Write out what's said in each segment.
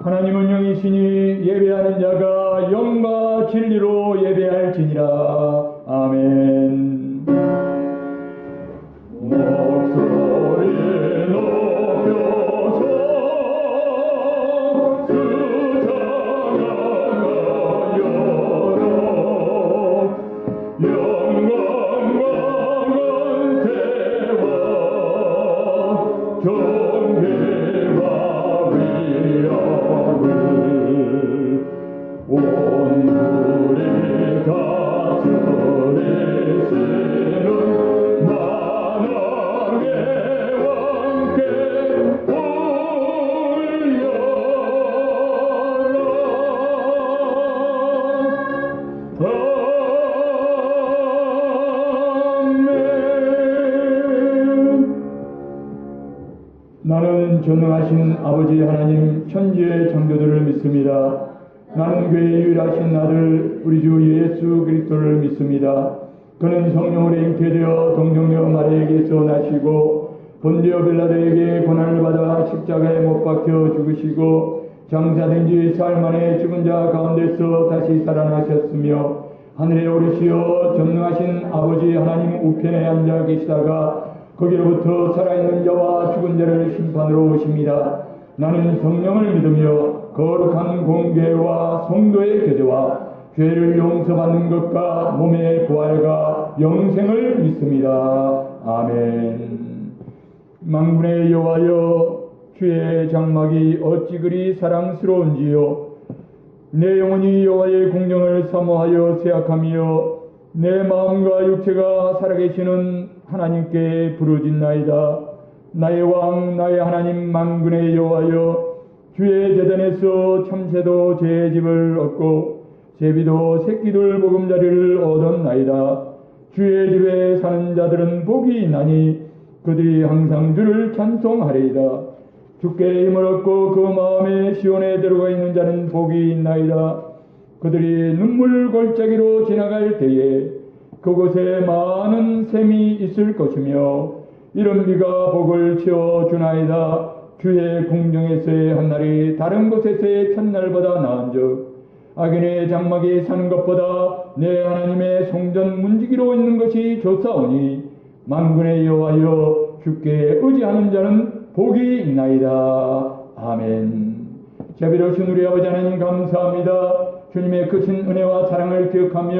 하나님은 영이시니 예배하는 자가 영과 진리로 예배할지니라. 아멘. 목소리 높여서 수장하여라. 영광과 권세와 존귀와 위엄이 온 우리 다스리시는 만왕의 왕께 올려라. 나는 전능하신 아버지 하나님 천지의 창조주를 믿습니다. 나는 그의 유일하신 아들 우리 주 예수 그리스도를 믿습니다. 그는 성령으로 잉태되어 동정녀 마리아에게서 나시고 본디오 빌라도에게 고난을 받아 십자가에 못 박혀 죽으시고 장사된 지 사흘 만에 죽은 자 가운데서 다시 살아나셨으며 하늘에 오르시어 전능하신 아버지 하나님 우편에 앉아 계시다가 거기로부터 살아있는 자와 죽은 자를 심판으로 오십니다. 나는 성령을 믿으며 거룩한 공회와 성도의 교제와 죄를 용서받는 것과 몸의 부활과 영생을 믿습니다. 아멘. 만군의 여호와여, 주의 장막이 어찌 그리 사랑스러운지요. 내 영혼이 여호와의 공경을 사모하여 세약하며 내 마음과 육체가 살아계시는 하나님께 부르짖나이다. 나의 왕 나의 하나님 만군의 여호와여, 주의 제단에서 참새도 제 집을 얻고 제비도 새끼들 보금자리를 얻었나이다. 주의 집에 사는 자들은 복이 있나니 그들이 항상 주를 찬송하리이다. 주께 힘을 얻고 그 마음에 시온에 들어가 있는 자는 복이 있나이다. 그들이 눈물 골짜기로 지나갈 때에 그곳에 많은 샘이 있을 것이며 이런 비가 복을 채워주나이다. 주의 궁정에서의 한날이 다른 곳에서의 첫날보다 나은즉 악인의 장막에 사는 것보다 내 하나님의 성전 문지기로 있는 것이 좋사오니 만군의 여호와여, 주께 의지하는 자는 복이 있나이다. 아멘. 자비로우신 우리 아버지 하나님 감사합니다. 주님의 크신 은혜와 사랑을 기억하며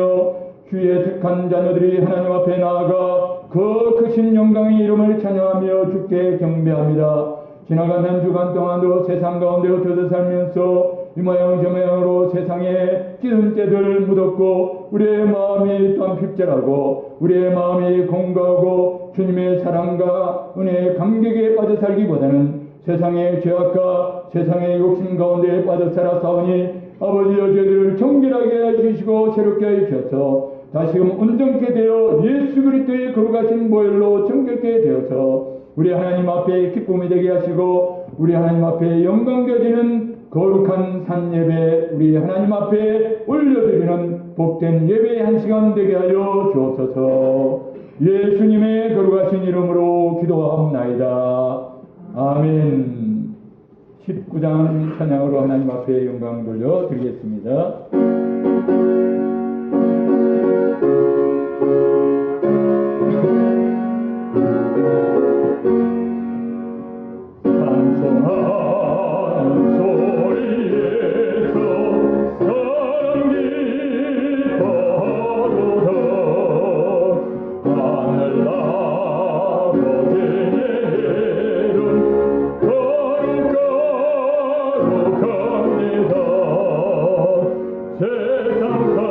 주의 택한 자녀들이 하나님 앞에 나아가 그 크신 영광의 이름을 찬양하며 주께 경배합니다. 지나간 한 주간 동안도 세상 가운데 흩어져 살면서 이 모양 저 모양으로 세상에 찌든 때들 묻었고 우리의 마음이 또한 핍절하고 우리의 마음이 공고하고 주님의 사랑과 은혜의 감격에 빠져 살기보다는 세상의 죄악과 세상의 욕심 가운데 빠져 살아 싸우니 아버지여, 저희들을 정결하게 해주시고 새롭게 해주셔서 다시금 온전케 되어 예수 그리스도의 거룩하신 보혈로 정결케 되어서 우리 하나님 앞에 기쁨이 되게 하시고 우리 하나님 앞에 영광 되어지는 거룩한 산예배 우리 하나님 앞에 올려드리는 복된 예배의 한 시간 되게 하여 주옵소서. 예수님의 거룩하신 이름으로 기도하옵나이다. 아멘. 19장 찬양으로 하나님 앞에 영광 돌려드리겠습니다. 세상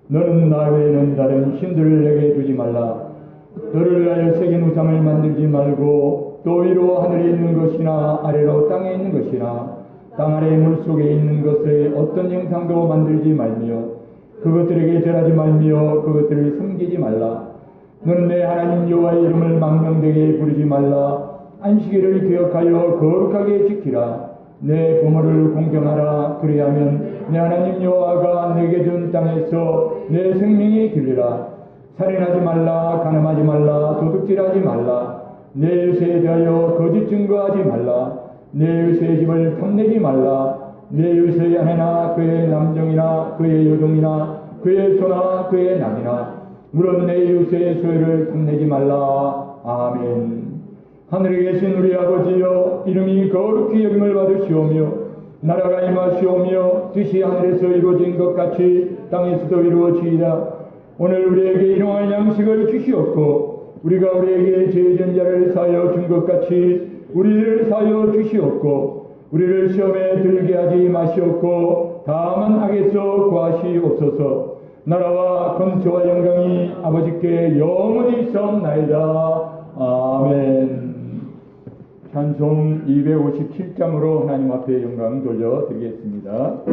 너는 나 외에는 다른 신들을 내게 두지 말라. 너를 위하여 새긴 우상을 만들지 말고 또 위로 하늘에 있는 것이나 아래로 땅에 있는 것이나 땅 아래 물속에 있는 것의 어떤 형상도 만들지 말며 그것들에게 절하지 말며 그것들을 섬기지 말라. 너는 내 하나님 여호와의 이름을 망명되게 부르지 말라. 안식일을 기억하여 거룩하게 지키라. 내 부모를 공경하라. 그리하면 내 하나님 여호와가 내게 준 땅에서 내 생명이 길리라. 살인하지 말라. 간음하지 말라. 도둑질하지 말라. 내 의사에 대하여 거짓 증거하지 말라. 내 의사의 집을 탐내지 말라. 내 의사의 아내나 그의 남종이나 그의 여종이나 그의 소나 그의 남이나 물론 내 의사의 소유를 탐내지 말라. 아멘. 하늘에 계신 우리 아버지여, 이름이 거룩히 여김을 받으시오며 나라가 임하시오며 뜻이 하늘에서 이루어진 것 같이 땅에서도 이루어지이다. 오늘 우리에게 일용할 양식을 주시옵고 우리가 우리에게 죄진 자를 사하여 준 것 같이 우리를 사하여 주시옵고 우리를 시험에 들게 하지 마시옵고 다만 악에서 구하시옵소서. 나라와 권세와 영광이 아버지께 영원히 있사옵나이다. 아멘. 찬송 257장으로 하나님 앞에 영광 돌려드리겠습니다.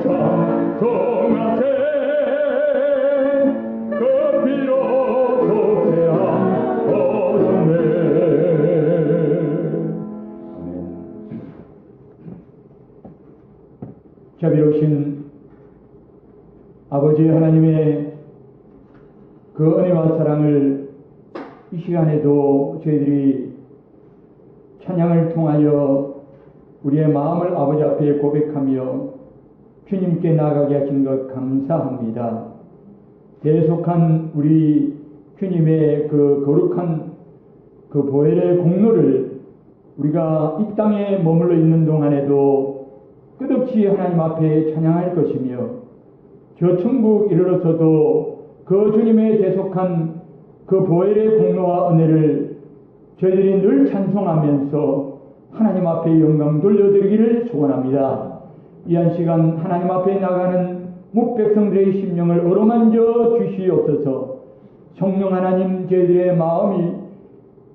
찬송하세 그 비로소 태양 얻었네. 아멘. 자비로우신 아버지 하나님의 그 은혜와 사랑을 이 시간에도 저희들이 찬양을 통하여 우리의 마음을 아버지 앞에 고백하며 주님께 나아가게 하신 것 감사합니다. 대속한 우리 주님의 그 거룩한 그 보혈의 공로를 우리가 이 땅에 머물러 있는 동안에도 끝없이 하나님 앞에 찬양할 것이며 저 천국 이르러서도 그 주님의 대속한 그 보혈의 공로와 은혜를 저희들이 늘 찬송하면서 하나님 앞에 영광 돌려드리기를 소원합니다. 이 한 시간 하나님 앞에 나가는 묵백성들의 심령을 어루만져 주시옵소서. 성령 하나님, 저희들의 마음이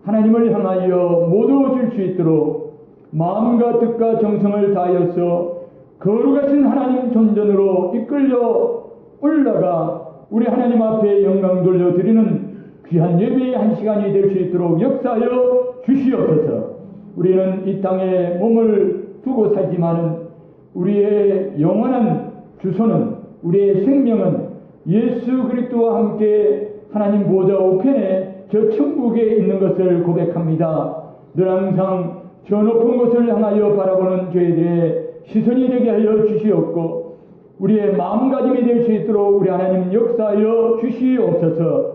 하나님을 향하여 모두 줄 수 있도록 마음과 뜻과 정성을 다하여서 거룩하신 하나님 존전으로 이끌려 올라가 우리 하나님 앞에 영광 돌려드리는 귀한 예배의 한 시간이 될 수 있도록 역사하여 주시옵소서. 우리는 이 땅에 몸을 두고 살지만은 우리의 영원한 주소는, 우리의 생명은 예수 그리스도와 함께 하나님 보좌 우편에 저 천국에 있는 것을 고백합니다. 늘 항상 저 높은 곳을 향하여 바라보는 저희들의 시선이 되게 하여 주시옵고 우리의 마음가짐이 될 수 있도록 우리 하나님 역사하여 주시옵소서.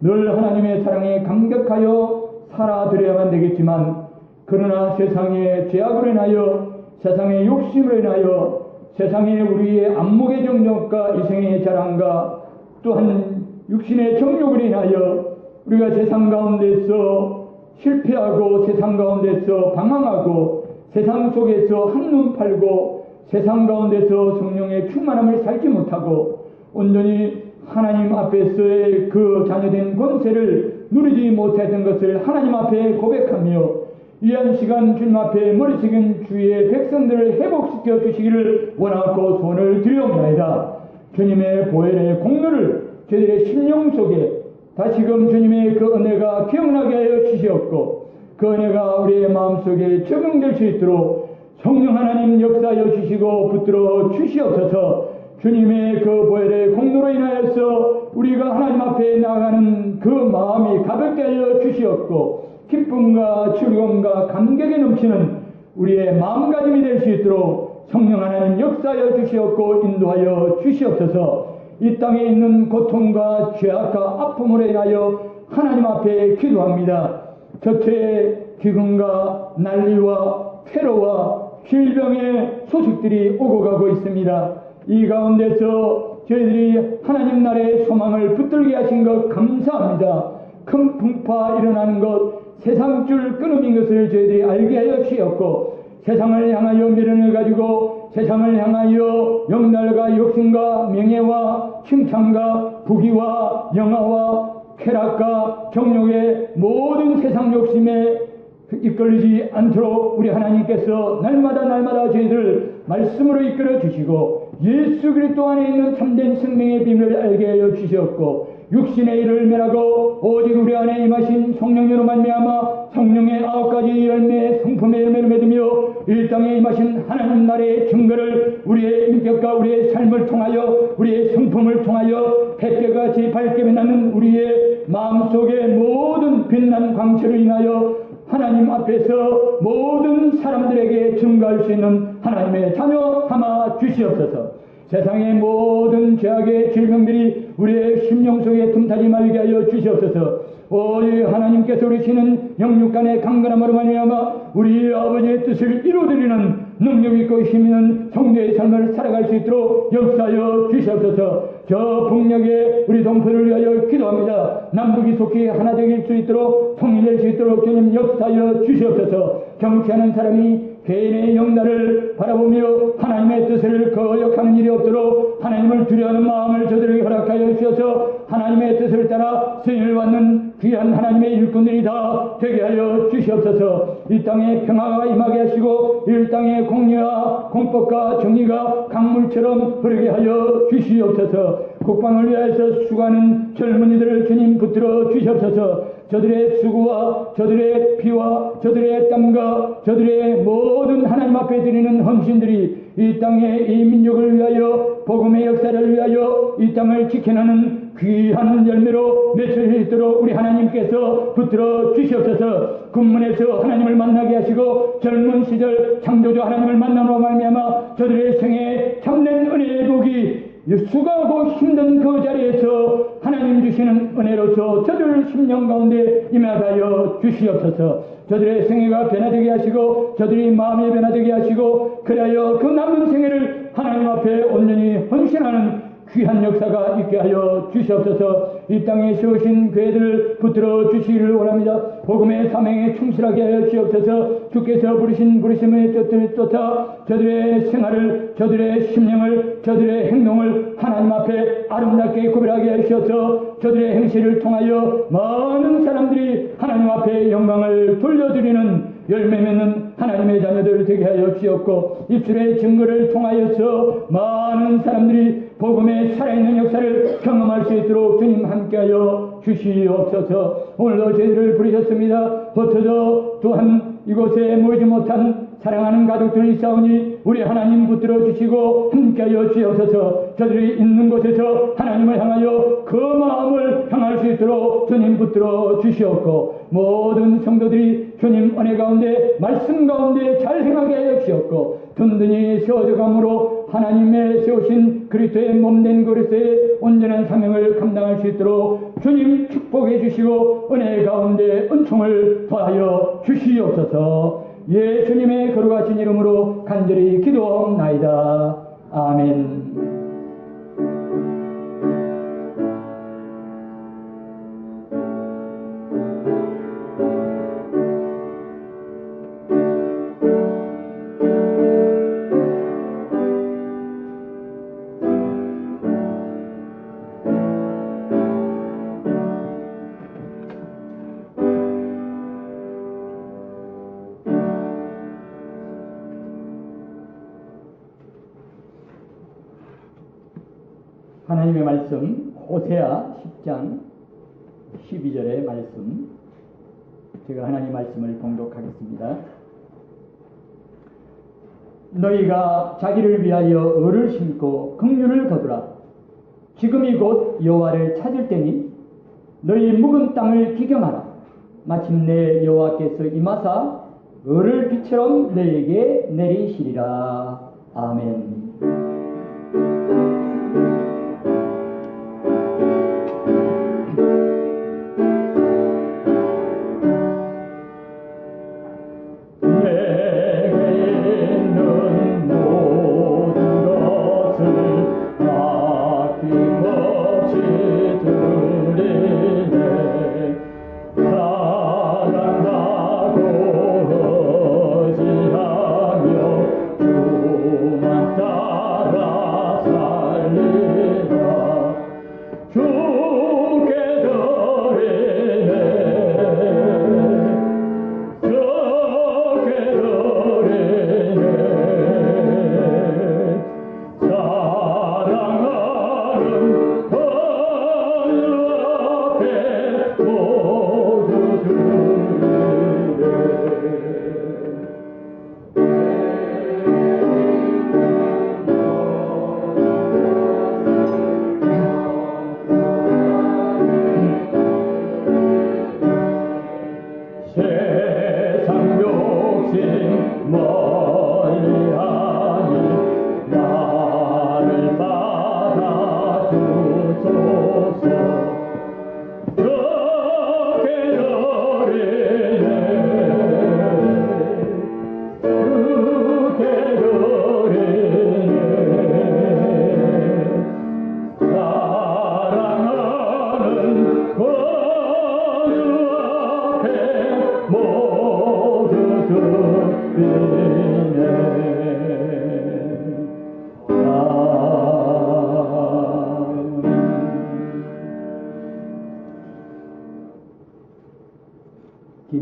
늘 하나님의 사랑에 감격하여 살아드려야만 되겠지만 그러나 세상의 죄악으로 인하여, 세상의 욕심으로 인하여, 세상의 우리의 안목의 정욕과 이생의 자랑과 또한 육신의 정욕으로 인하여 우리가 세상 가운데서 실패하고 세상 가운데서 방황하고 세상 속에서 한눈 팔고 세상 가운데서 성령의 충만함을 살지 못하고 온전히 하나님 앞에서의 그 자녀된 권세를 누리지 못했던 것을 하나님 앞에 고백하며 이 한 시간 주님 앞에 머리 숙인 주의 백성들을 회복시켜 주시기를 원하고 소원을 드리옵나이다. 주님의 보혈의 공로를 저희들의 심령 속에 다시금 주님의 그 은혜가 기억나게 하여 주시옵고 그 은혜가 우리의 마음속에 적용될 수 있도록 성령 하나님 역사하여 주시고 붙들어 주시옵소서. 주님의 그 보혈의 공로로 인하여서 우리가 하나님 앞에 나아가는 그 마음이 가볍게 하여 주시옵고 기쁨과 즐거움과 감격에 넘치는 우리의 마음가짐이 될 수 있도록 성령 하나님 역사하여 주시옵고 인도하여 주시옵소서. 이 땅에 있는 고통과 죄악과 아픔으로 인하여 하나님 앞에 기도합니다. 저체의 기근과 난리와 테러와 질병의 소식들이 오고 가고 있습니다. 이 가운데서 저희들이 하나님 나라의 소망을 붙들게 하신 것 감사합니다. 큰 풍파 일어나는 것, 세상줄 끊음인 것을 저희들이 알게 하여 주시옵고 세상을 향하여 미련을 가지고 세상을 향하여 영달과 욕심과 명예와 칭찬과 부귀와 영화와 쾌락과 정욕의 모든 세상 욕심에 이끌리지 않도록 우리 하나님께서 날마다 저희들을 말씀으로 이끌어 주시고 예수 그리스도 안에 있는 참된 생명의 비밀을 알게 하여 주시옵고 육신의 일을 멸하고 오직 우리 안에 임하신 성령으로 말미암아 성령의 9가지 열매 성품의 열매를 맺으며 이 땅에 임하신 하나님 나라의 증거를 우리의 인격과 우리의 삶을 통하여 우리의 성품을 통하여 햇볕같이 밝게 빛나는 우리의 마음속의 모든 빛난 광채를 인하여 하나님 앞에서 모든 사람들에게 증거할 수 있는 하나님의 자녀 삼아 주시옵소서. 세상의 모든 죄악의 질병들이 우리의 심령 속에 틈타지 말게 하여 주시옵소서. 오직 하나님께서 우리시는 영육간의 강건함으로 말미암아 우리 아버지의 뜻을 이루어드리는 능력 있고 힘 있는 성도의 삶을 살아갈 수 있도록 역사하여 주시옵소서. 저 북녘에 우리 동포를 위하여 기도합니다. 남북이 속히 하나 되길 수 있도록 통일될 수 있도록 주님 역사하여 주시옵소서. 정치하는 사람이 개인의 영달을 바라보며 하나님의 뜻을 거역하는 일이 없도록 하나님을 두려워하는 마음을 저들에게 허락하여 주셔서 하나님의 뜻을 따라 승인을 받는 귀한 하나님의 일꾼들이 다 되게 하여 주시옵소서. 이 땅에 평화가 임하게 하시고 이 땅에 공의와 공법과 정의가 강물처럼 흐르게 하여 주시옵소서. 국방을 위하여서 수고하는 젊은이들을 주님 붙들어 주시옵소서. 저들의 수고와 저들의 피와 저들의 땀과 저들의 모든 하나님 앞에 드리는 헌신들이 이 땅의 이 민족을 위하여 복음의 역사를 위하여 이 땅을 지켜내는 귀한 열매로 맺을 수 있도록 우리 하나님께서 붙들어 주시옵소서. 군문에서 하나님을 만나게 하시고 젊은 시절 창조주 하나님을 만남으로 말미암아 저들의 생에 참된 은혜의 복이 수고하고 힘든 그 자리에서 하나님 주시는 은혜로서 저들 심령 가운데 임하게 하여 주시옵소서. 저들의 생애가 변화되게 하시고 저들이 마음이 변화되게 하시고 그리하여 그 남은 생애를 하나님 앞에 온전히 헌신하는 귀한 역사가 있게 하여 주시옵소서. 이 땅에 세우신 교회들을 붙들어 주시기를 원합니다. 복음의 사명에 충실하게 하여 주시옵소서. 주께서 부르신 부르심의 뜻을 쫓아 저들의 생활을 저들의 심령을 저들의 행동을 하나님 앞에 아름답게 구별하게 하셔서 저들의 행실을 통하여 많은 사람들이 하나님 앞에 영광을 돌려드리는 열매 맺는 하나님의 자녀들 되게 하여 주옵고 입술의 증거를 통하여서 많은 사람들이 복음의 살아있는 역사를 경험할 수 있도록 주님 함께하여 주시옵소서. 오늘도 저희들을 부르셨습니다. 흩어져 또한 이곳에 모이지 못한 사랑하는 가족들이 있사오니 우리 하나님 붙들어 주시고 함께하여 주옵소서. 저들이 있는 곳에서 하나님을 향하여 그 마음을 향할 수 있도록 주님 붙들어 주시옵고 모든 성도들이 주님 은혜 가운데 말씀 가운데 잘 행하게 하여 주시옵고 든든히 세워져 감으로 하나님의 세우신 그리스도의 몸된 그리스도의 온전한 사명을 감당할 수 있도록 주님 축복해 주시고 은혜 가운데 은총을 더하여 주시옵소서. 예수님의 거룩하신 이름으로 간절히 기도하옵나이다. 아멘. 하나님의 말씀 호세아 10장 12절의 말씀, 제가 하나님 말씀을 봉독하겠습니다. 너희가 자기를 위하여 을을 심고 긍휼을 거두라. 지금이 곧 여호와를 찾을 때니 너희 묵은 땅을 기경하라. 마침내 여호와께서 임하사 을을 비처럼 너희에게 내리시리라. 아멘. 사랑하고 의지하며 주만 따라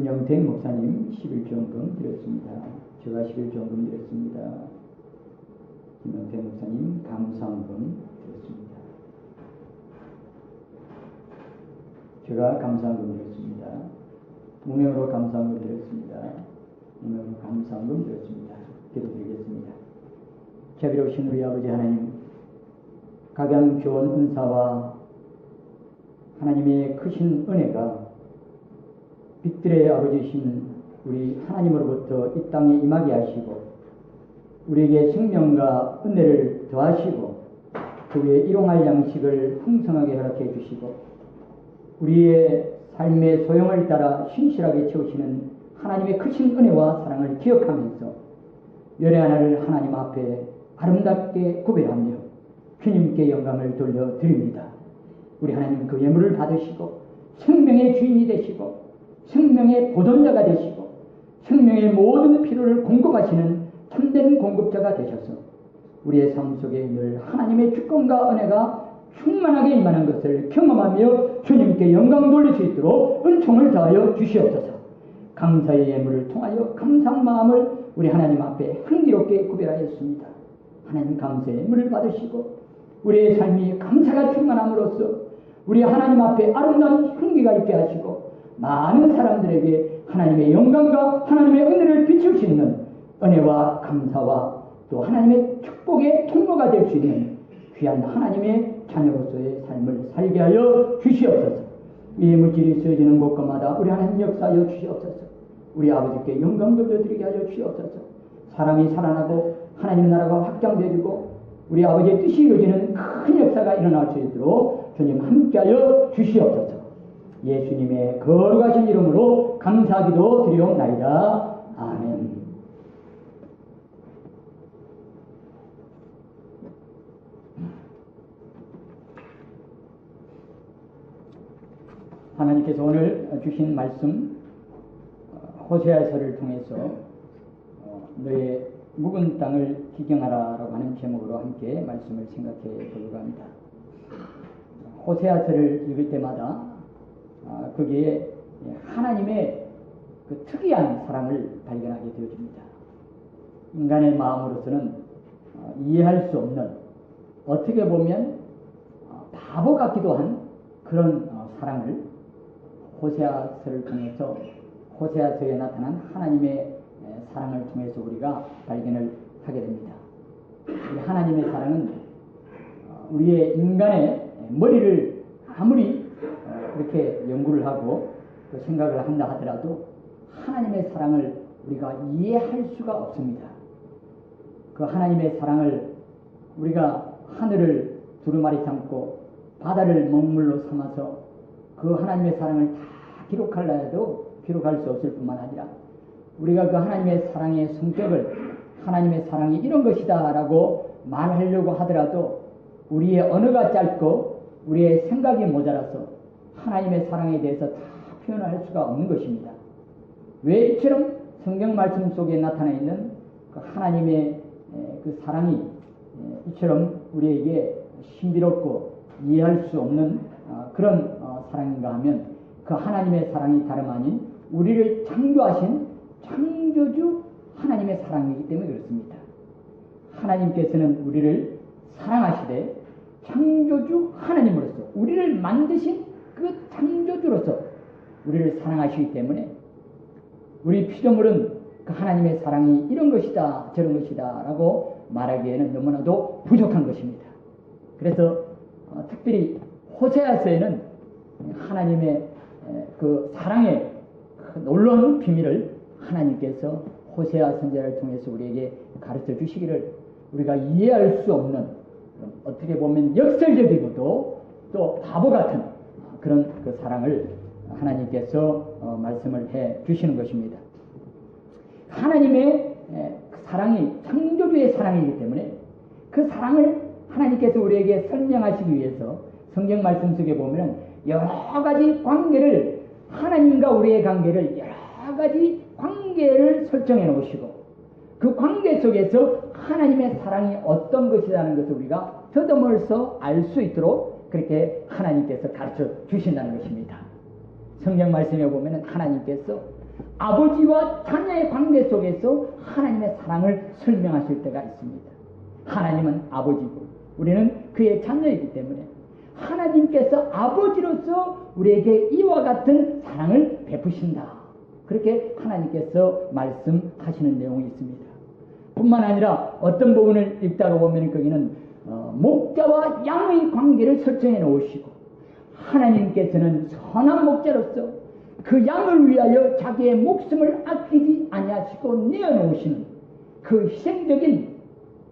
김영택 목사님 11조원금 드렸습니다. 제가 11조원금 드렸습니다. 김영택 목사님 감사원금 드렸습니다. 제가 감사원금 드렸습니다. 무명으로 감사원금 드렸습니다. 무명으로 감사원금 드렸습니다. 기도드리겠습니다. 자비로우신 우리 아버지 하나님, 각양 좋은 은사와 하나님의 크신 은혜가 빛들의 아버지신 우리 하나님으로부터 이 땅에 임하게 하시고 우리에게 생명과 은혜를 더하시고 그 위에 일용할 양식을 풍성하게 허락해 주시고 우리의 삶의 소용을 따라 신실하게 채우시는 하나님의 크신 은혜와 사랑을 기억하면서 열의 하나를 하나님 앞에 아름답게 구별하며 주님께 영광을 돌려드립니다. 우리 하나님 그 예물을 받으시고 생명의 주인이 되시고 생명의 보존자가 되시고 생명의 모든 필요를 공급하시는 참된 공급자가 되셔서 우리의 삶 속에 늘 하나님의 주권과 은혜가 충만하게 임하는 것을 경험하며 주님께 영광 돌릴 수 있도록 은총을 더하여 주시옵소서. 감사의 예물을 통하여 감사한 마음을 우리 하나님 앞에 흥기롭게 구별하였습니다. 하나님 감사의 예물을 받으시고 우리의 삶이 감사가 충만함으로써 우리 하나님 앞에 아름다운 흥기가 있게 하시고 많은 사람들에게 하나님의 영광과 하나님의 은혜를 비출 수 있는 은혜와 감사와 또 하나님의 축복의 통로가 될 수 있는 귀한 하나님의 자녀로서의 삶을 살게 하여 주시옵소서. 이 물질이 쓰여지는 곳마다 우리 하나님 역사하여 주시옵소서. 우리 아버지께 영광 돌려드리게 하여 주시옵소서. 사람이 살아나고 하나님 나라가 확장되어지고 우리 아버지의 뜻이 이루어지는 큰 역사가 일어날 수 있도록 주님 함께하여 주시옵소서. 예수님의 거룩하신 이름으로 감사기도 드리옵나이다. 아멘. 하나님께서 오늘 주신 말씀 호세아서를 통해서 너의 묵은 땅을 기경하라라고 하는 제목으로 함께 말씀을 생각해 보려고 합니다. 호세아서를 읽을 때마다 거기에 하나님의 그 특이한 사랑을 발견하게 되어집니다. 인간의 마음으로서는 이해할 수 없는, 어떻게 보면 바보 같기도 한 그런 사랑을 호세아서를 통해서, 호세아서에 나타난 하나님의 사랑을 통해서 우리가 발견을 하게 됩니다. 이 하나님의 사랑은 우리의 인간의 머리를 아무리 그렇게 연구를 하고 또 생각을 한다 하더라도 하나님의 사랑을 우리가 이해할 수가 없습니다. 그 하나님의 사랑을 우리가 하늘을 두루마리 삼고 바다를 먹물로 삼아서 그 하나님의 사랑을 다 기록하려 해도 기록할 수 없을 뿐만 아니라 우리가 그 하나님의 사랑의 성격을, 하나님의 사랑이 이런 것이다 라고 말하려고 하더라도 우리의 언어가 짧고 우리의 생각이 모자라서 하나님의 사랑에 대해서 다 표현할 수가 없는 것입니다. 왜 이처럼 성경 말씀 속에 나타나 있는 그 하나님의 그 사랑이 이처럼 우리에게 신비롭고 이해할 수 없는 그런 사랑인가 하면 그 하나님의 사랑이 다름 아닌 우리를 창조하신 창조주 하나님의 사랑이기 때문에 그렇습니다. 하나님께서는 우리를 사랑하시되 창조주 하나님으로서 우리를 만드신 그 창조주로서 우리를 사랑하시기 때문에 우리 피조물은 그 하나님의 사랑이 이런 것이다 저런 것이다 라고 말하기에는 너무나도 부족한 것입니다. 그래서 특별히 호세아서에는 하나님의 그 사랑의 놀라운 비밀을 하나님께서 호세아 선지자를 통해서 우리에게 가르쳐 주시기를 우리가 이해할 수 없는, 어떻게 보면 역설적이고도 또 바보 같은 그런 그 사랑을 하나님께서 말씀을 해 주시는 것입니다. 하나님의 사랑이 창조주의 사랑이기 때문에 그 사랑을 하나님께서 우리에게 설명하시기 위해서 성경 말씀 속에 보면 여러 가지 관계를, 하나님과 우리의 관계를 여러 가지 관계를 설정해 놓으시고 그 관계 속에서 하나님의 사랑이 어떤 것이라는 것을 우리가 더듬어서 알 수 있도록 그렇게 하나님께서 가르쳐 주신다는 것입니다. 성경 말씀에 보면 하나님께서 아버지와 자녀의 관계 속에서 하나님의 사랑을 설명하실 때가 있습니다. 하나님은 아버지고 우리는 그의 자녀이기 때문에 하나님께서 아버지로서 우리에게 이와 같은 사랑을 베푸신다. 그렇게 하나님께서 말씀하시는 내용이 있습니다. 뿐만 아니라 어떤 부분을 읽다가 보면 거기는 목자와 양의 관계를 설정해 놓으시고 하나님께서는 선한 목자로서 그 양을 위하여 자기의 목숨을 아끼지 아니하시고 내어놓으시는 그 희생적인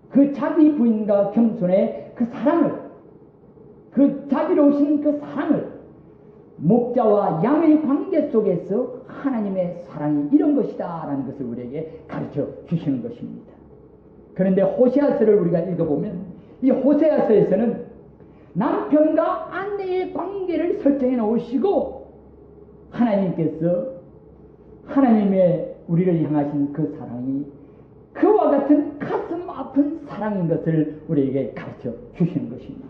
그 자기 부인과 겸손의 그 사랑을, 그 자비로우신 그 사랑을 목자와 양의 관계 속에서 하나님의 사랑이 이런 것이다 라는 것을 우리에게 가르쳐 주시는 것입니다. 그런데 호세아서를 우리가 읽어보면 이 호세아서에서는 남편과 아내의 관계를 설정해 놓으시고 하나님께서 하나님의 우리를 향하신 그 사랑이 그와 같은 가슴 아픈 사랑인 것을 우리에게 가르쳐 주시는 것입니다.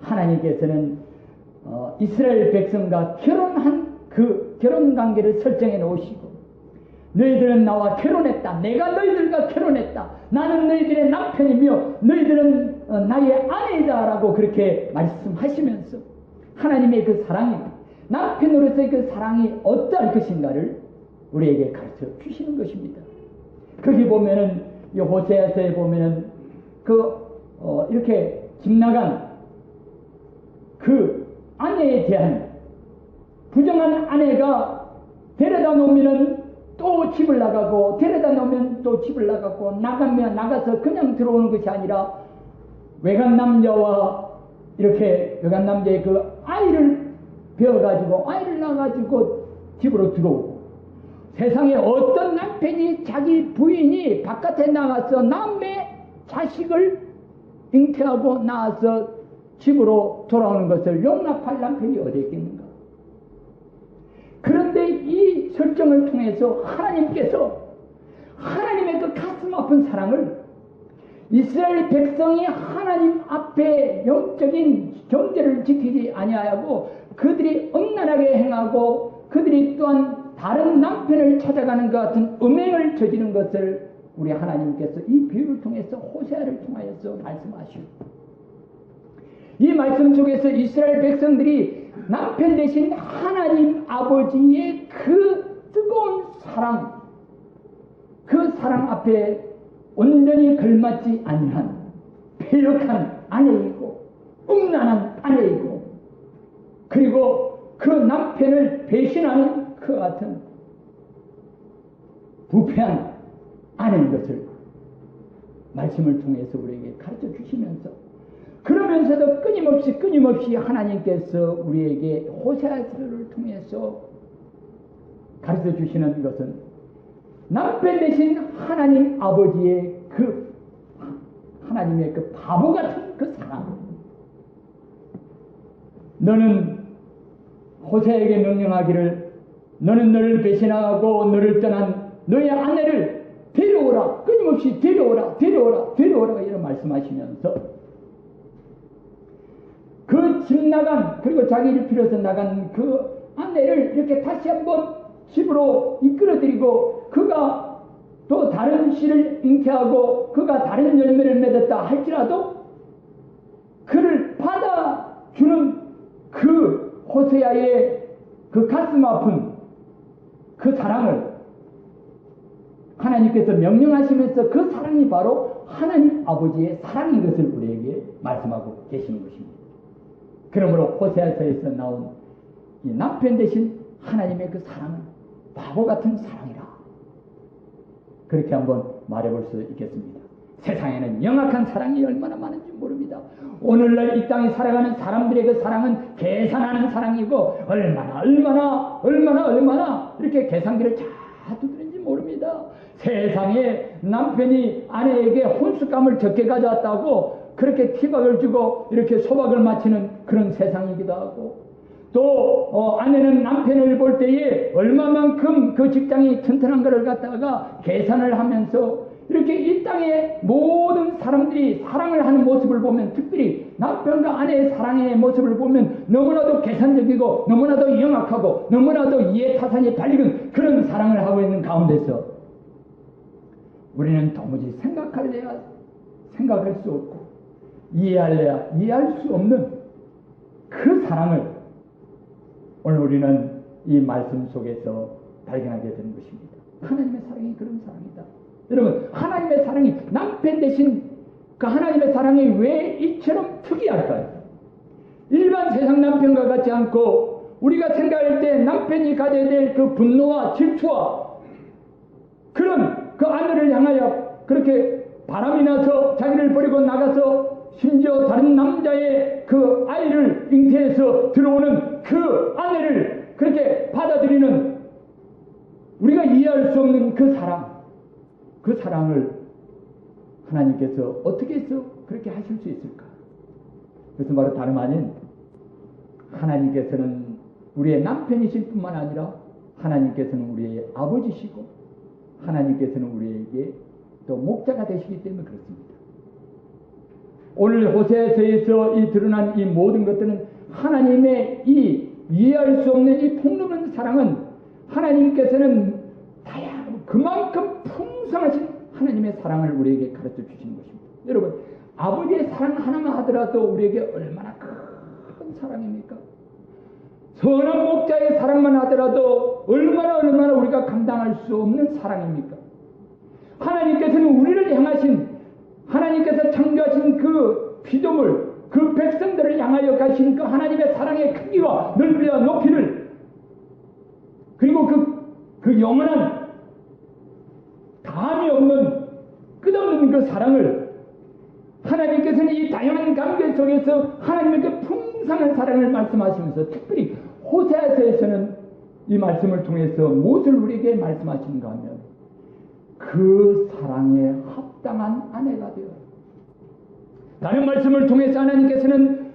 하나님께서는 이스라엘 백성과 결혼한 그 결혼관계를 설정해 놓으시고 너희들은 나와 결혼했다. 내가 너희들과 결혼했다. 나는 너희들의 남편이며 너희들은 나의 아내이다 라고 그렇게 말씀하시면서 하나님의 그 사랑이 남편으로서의 그 사랑이 어떠할 것인가를 우리에게 가르쳐 주시는 것입니다. 거기 보면은 이 호세아서에 보면은 이렇게 집 나간 그 아내에 대한 부정한 아내가 데려다 놓으면은 또 집을 나가고 데려다 놓으면 또 집을 나가고 나가서 그냥 들어오는 것이 아니라 외간 남자와 이렇게 외간 남자의 그 아이를 배워가지고 아이를 낳아가지고 집으로 들어오고 세상에 어떤 남편이 자기 부인이 바깥에 나가서 남의 자식을 잉태하고 낳아서 집으로 돌아오는 것을 용납할 남편이 어디 있겠는가? 그런데 이 설정을 통해서 하나님께서 하나님의 그 가슴 아픈 사랑을 이스라엘 백성이 하나님 앞에 영적인 경제를 지키지 아니하고 그들이 음란하게 행하고 그들이 또한 다른 남편을 찾아가는 것 같은 음행을 저지른 것을 우리 하나님께서 이 비유를 통해서 호세아를 통하여서 말씀하시고 이 말씀 속에서 이스라엘 백성들이 남편 대신 하나님 아버지의 그 뜨거운 사랑, 그 사랑 앞에 온전히 걸맞지 아니한 패역한 아내이고 음란한 아내이고 그리고 그 남편을 배신하는 그 같은 부패한 아내인 것을 말씀을 통해서 우리에게 가르쳐 주시면서 그러면서도 끊임없이 하나님께서 우리에게 호세아서를 통해서 가르쳐 주시는 것은 남편 대신 하나님 아버지의 그 하나님의 그 바보 같은 그 사랑. 너는 호세아에게 명령하기를 너는 너를 배신하고 너를 떠난 너의 아내를 데려오라. 끊임없이 데려오라 이런 말씀하시면서 그 집 나간 그리고 자기를 필요해서 나간 그 아내를 이렇게 다시 한번 집으로 이끌어들이고 그가 또 다른 씨를 잉태하고 그가 다른 열매를 맺었다 할지라도 그를 받아주는 그 호세아의 그 가슴 아픈 그 사랑을 하나님께서 명령하시면서 그 사랑이 바로 하나님 아버지의 사랑인 것을 우리에게 말씀하고 계시는 것입니다. 그러므로 호세아서에서 나온 이 남편 대신 하나님의 그 사랑은 바보 같은 사랑이라. 그렇게 한번 말해볼 수 있겠습니다. 세상에는 영악한 사랑이 얼마나 많은지 모릅니다. 오늘날 이 땅에 살아가는 사람들의 그 사랑은 계산하는 사랑이고 얼마나 이렇게 계산기를 잘 두드는지 모릅니다. 세상에 남편이 아내에게 혼숫감을 적게 가져왔다고 그렇게 티박을 주고 이렇게 소박을 마치는 그런 세상이기도 하고 또 아내는 남편을 볼 때에 얼마만큼 그 직장이 튼튼한 것을 갖다가 계산을 하면서 이렇게 이 땅의 모든 사람들이 사랑을 하는 모습을 보면, 특별히 남편과 아내의 사랑의 모습을 보면 너무나도 계산적이고 너무나도 영악하고 너무나도 이해타산이 달리는 그런 사랑을 하고 있는 가운데서 우리는 도무지 생각할 수 없고 이해할 수 없는 그 사랑을 오늘 우리는 이 말씀 속에서 발견하게 되는 것입니다. 하나님의 사랑이 그런 사랑이다. 여러분, 하나님의 사랑이 남편 대신 그 하나님의 사랑이 왜 이처럼 특이할까요? 일반 세상 남편과 같지 않고 우리가 생각할 때 남편이 가져야 될 그 분노와 질투와 그런 그 아내를 향하여 그렇게 바람이 나서 자기를 버리고 나가서 심지어 다른 남자의 그 아이를 잉태해서 들어오는 그 아내를 그렇게 받아들이는 우리가 이해할 수 없는 그 사랑, 그 사랑을 하나님께서 어떻게 해서 그렇게 하실 수 있을까? 그래서 바로 다름 아닌 하나님께서는 우리의 남편이실 뿐만 아니라 하나님께서는 우리의 아버지시고 하나님께서는 우리에게 또 목자가 되시기 때문에 그렇습니다. 오늘 호세아서에서 이 드러난 이 모든 것들은 하나님의 이 이해할 수 없는 이 폭넓은 사랑은 하나님께서는 다양하고 그만큼 풍성하신 하나님의 사랑을 우리에게 가르쳐 주시는 것입니다. 여러분, 아버지의 사랑 하나만 하더라도 우리에게 얼마나 큰 사랑입니까? 선한 목자의 사랑만 하더라도 얼마나 우리가 감당할 수 없는 사랑입니까? 하나님께서는 우리를 향하신, 하나님께서 창조하신 그 피조물, 그 백성들을 향하여 가신 그 하나님의 사랑의 크기와 넓이와 높이를, 그리고 그 영원한 담이 없는 끝없는 그 사랑을 하나님께서는 이 다양한 관계 속에서 하나님의 그 풍성한 사랑을 말씀하시면서 특별히 호세아서에서는 이 말씀을 통해서 무엇을 우리에게 말씀하시는가 하면 그 사랑에 합당한 아내가 되어라. 다른 말씀을 통해서 하나님께서는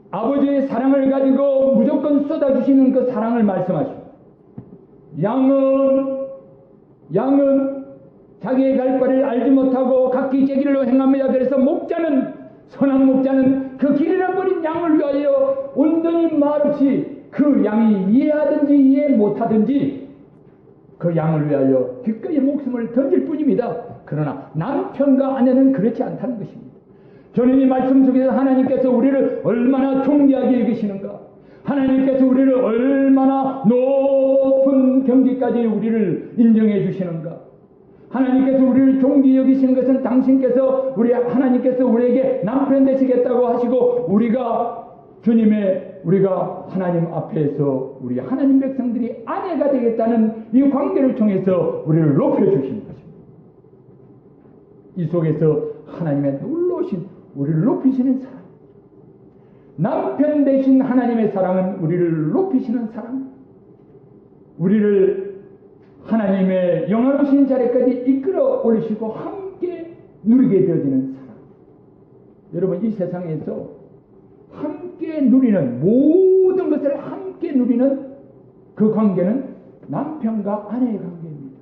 아버지의 사랑을 가지고 무조건 쏟아주시는 그 사랑을 말씀하십니다. 양은 자기의 갈 바를 알지 못하고 각기 제 길로 행합니다. 그래서 선한 목자는 그 길 잃어버린 양을 위하여 온전히 말없이 그 양이 이해하든지 이해 못하든지 그 양을 위하여 기꺼이 목숨을 던질 뿐입니다. 그러나 남편과 아내는 그렇지 않다는 것입니다. 저는 이 말씀 속에서 하나님께서 우리를 얼마나 존귀하게 여기시는가, 하나님께서 우리를 얼마나 높은 경지까지 우리를 인정해 주시는가, 하나님께서 우리를 존귀 여기시는 것은 당신께서 하나님께서 우리에게 남편 되시겠다고 하시고 우리가 하나님 앞에서 우리 하나님 백성들이 아내가 되겠다는 이 관계를 통해서 우리를 높여주시는 것입니다. 이 속에서 하나님의 놀라우신 우리를 높이시는 사랑, 남편 되신 하나님의 사랑은 우리를 높이시는 사랑, 우리를 하나님의 영원하신 자리까지 이끌어 올리시고 함께 누리게 되어지는 사랑. 여러분, 이 세상에서 함께 누리는 모든 것을 함께 누리는 그 관계는 남편과 아내의 관계입니다.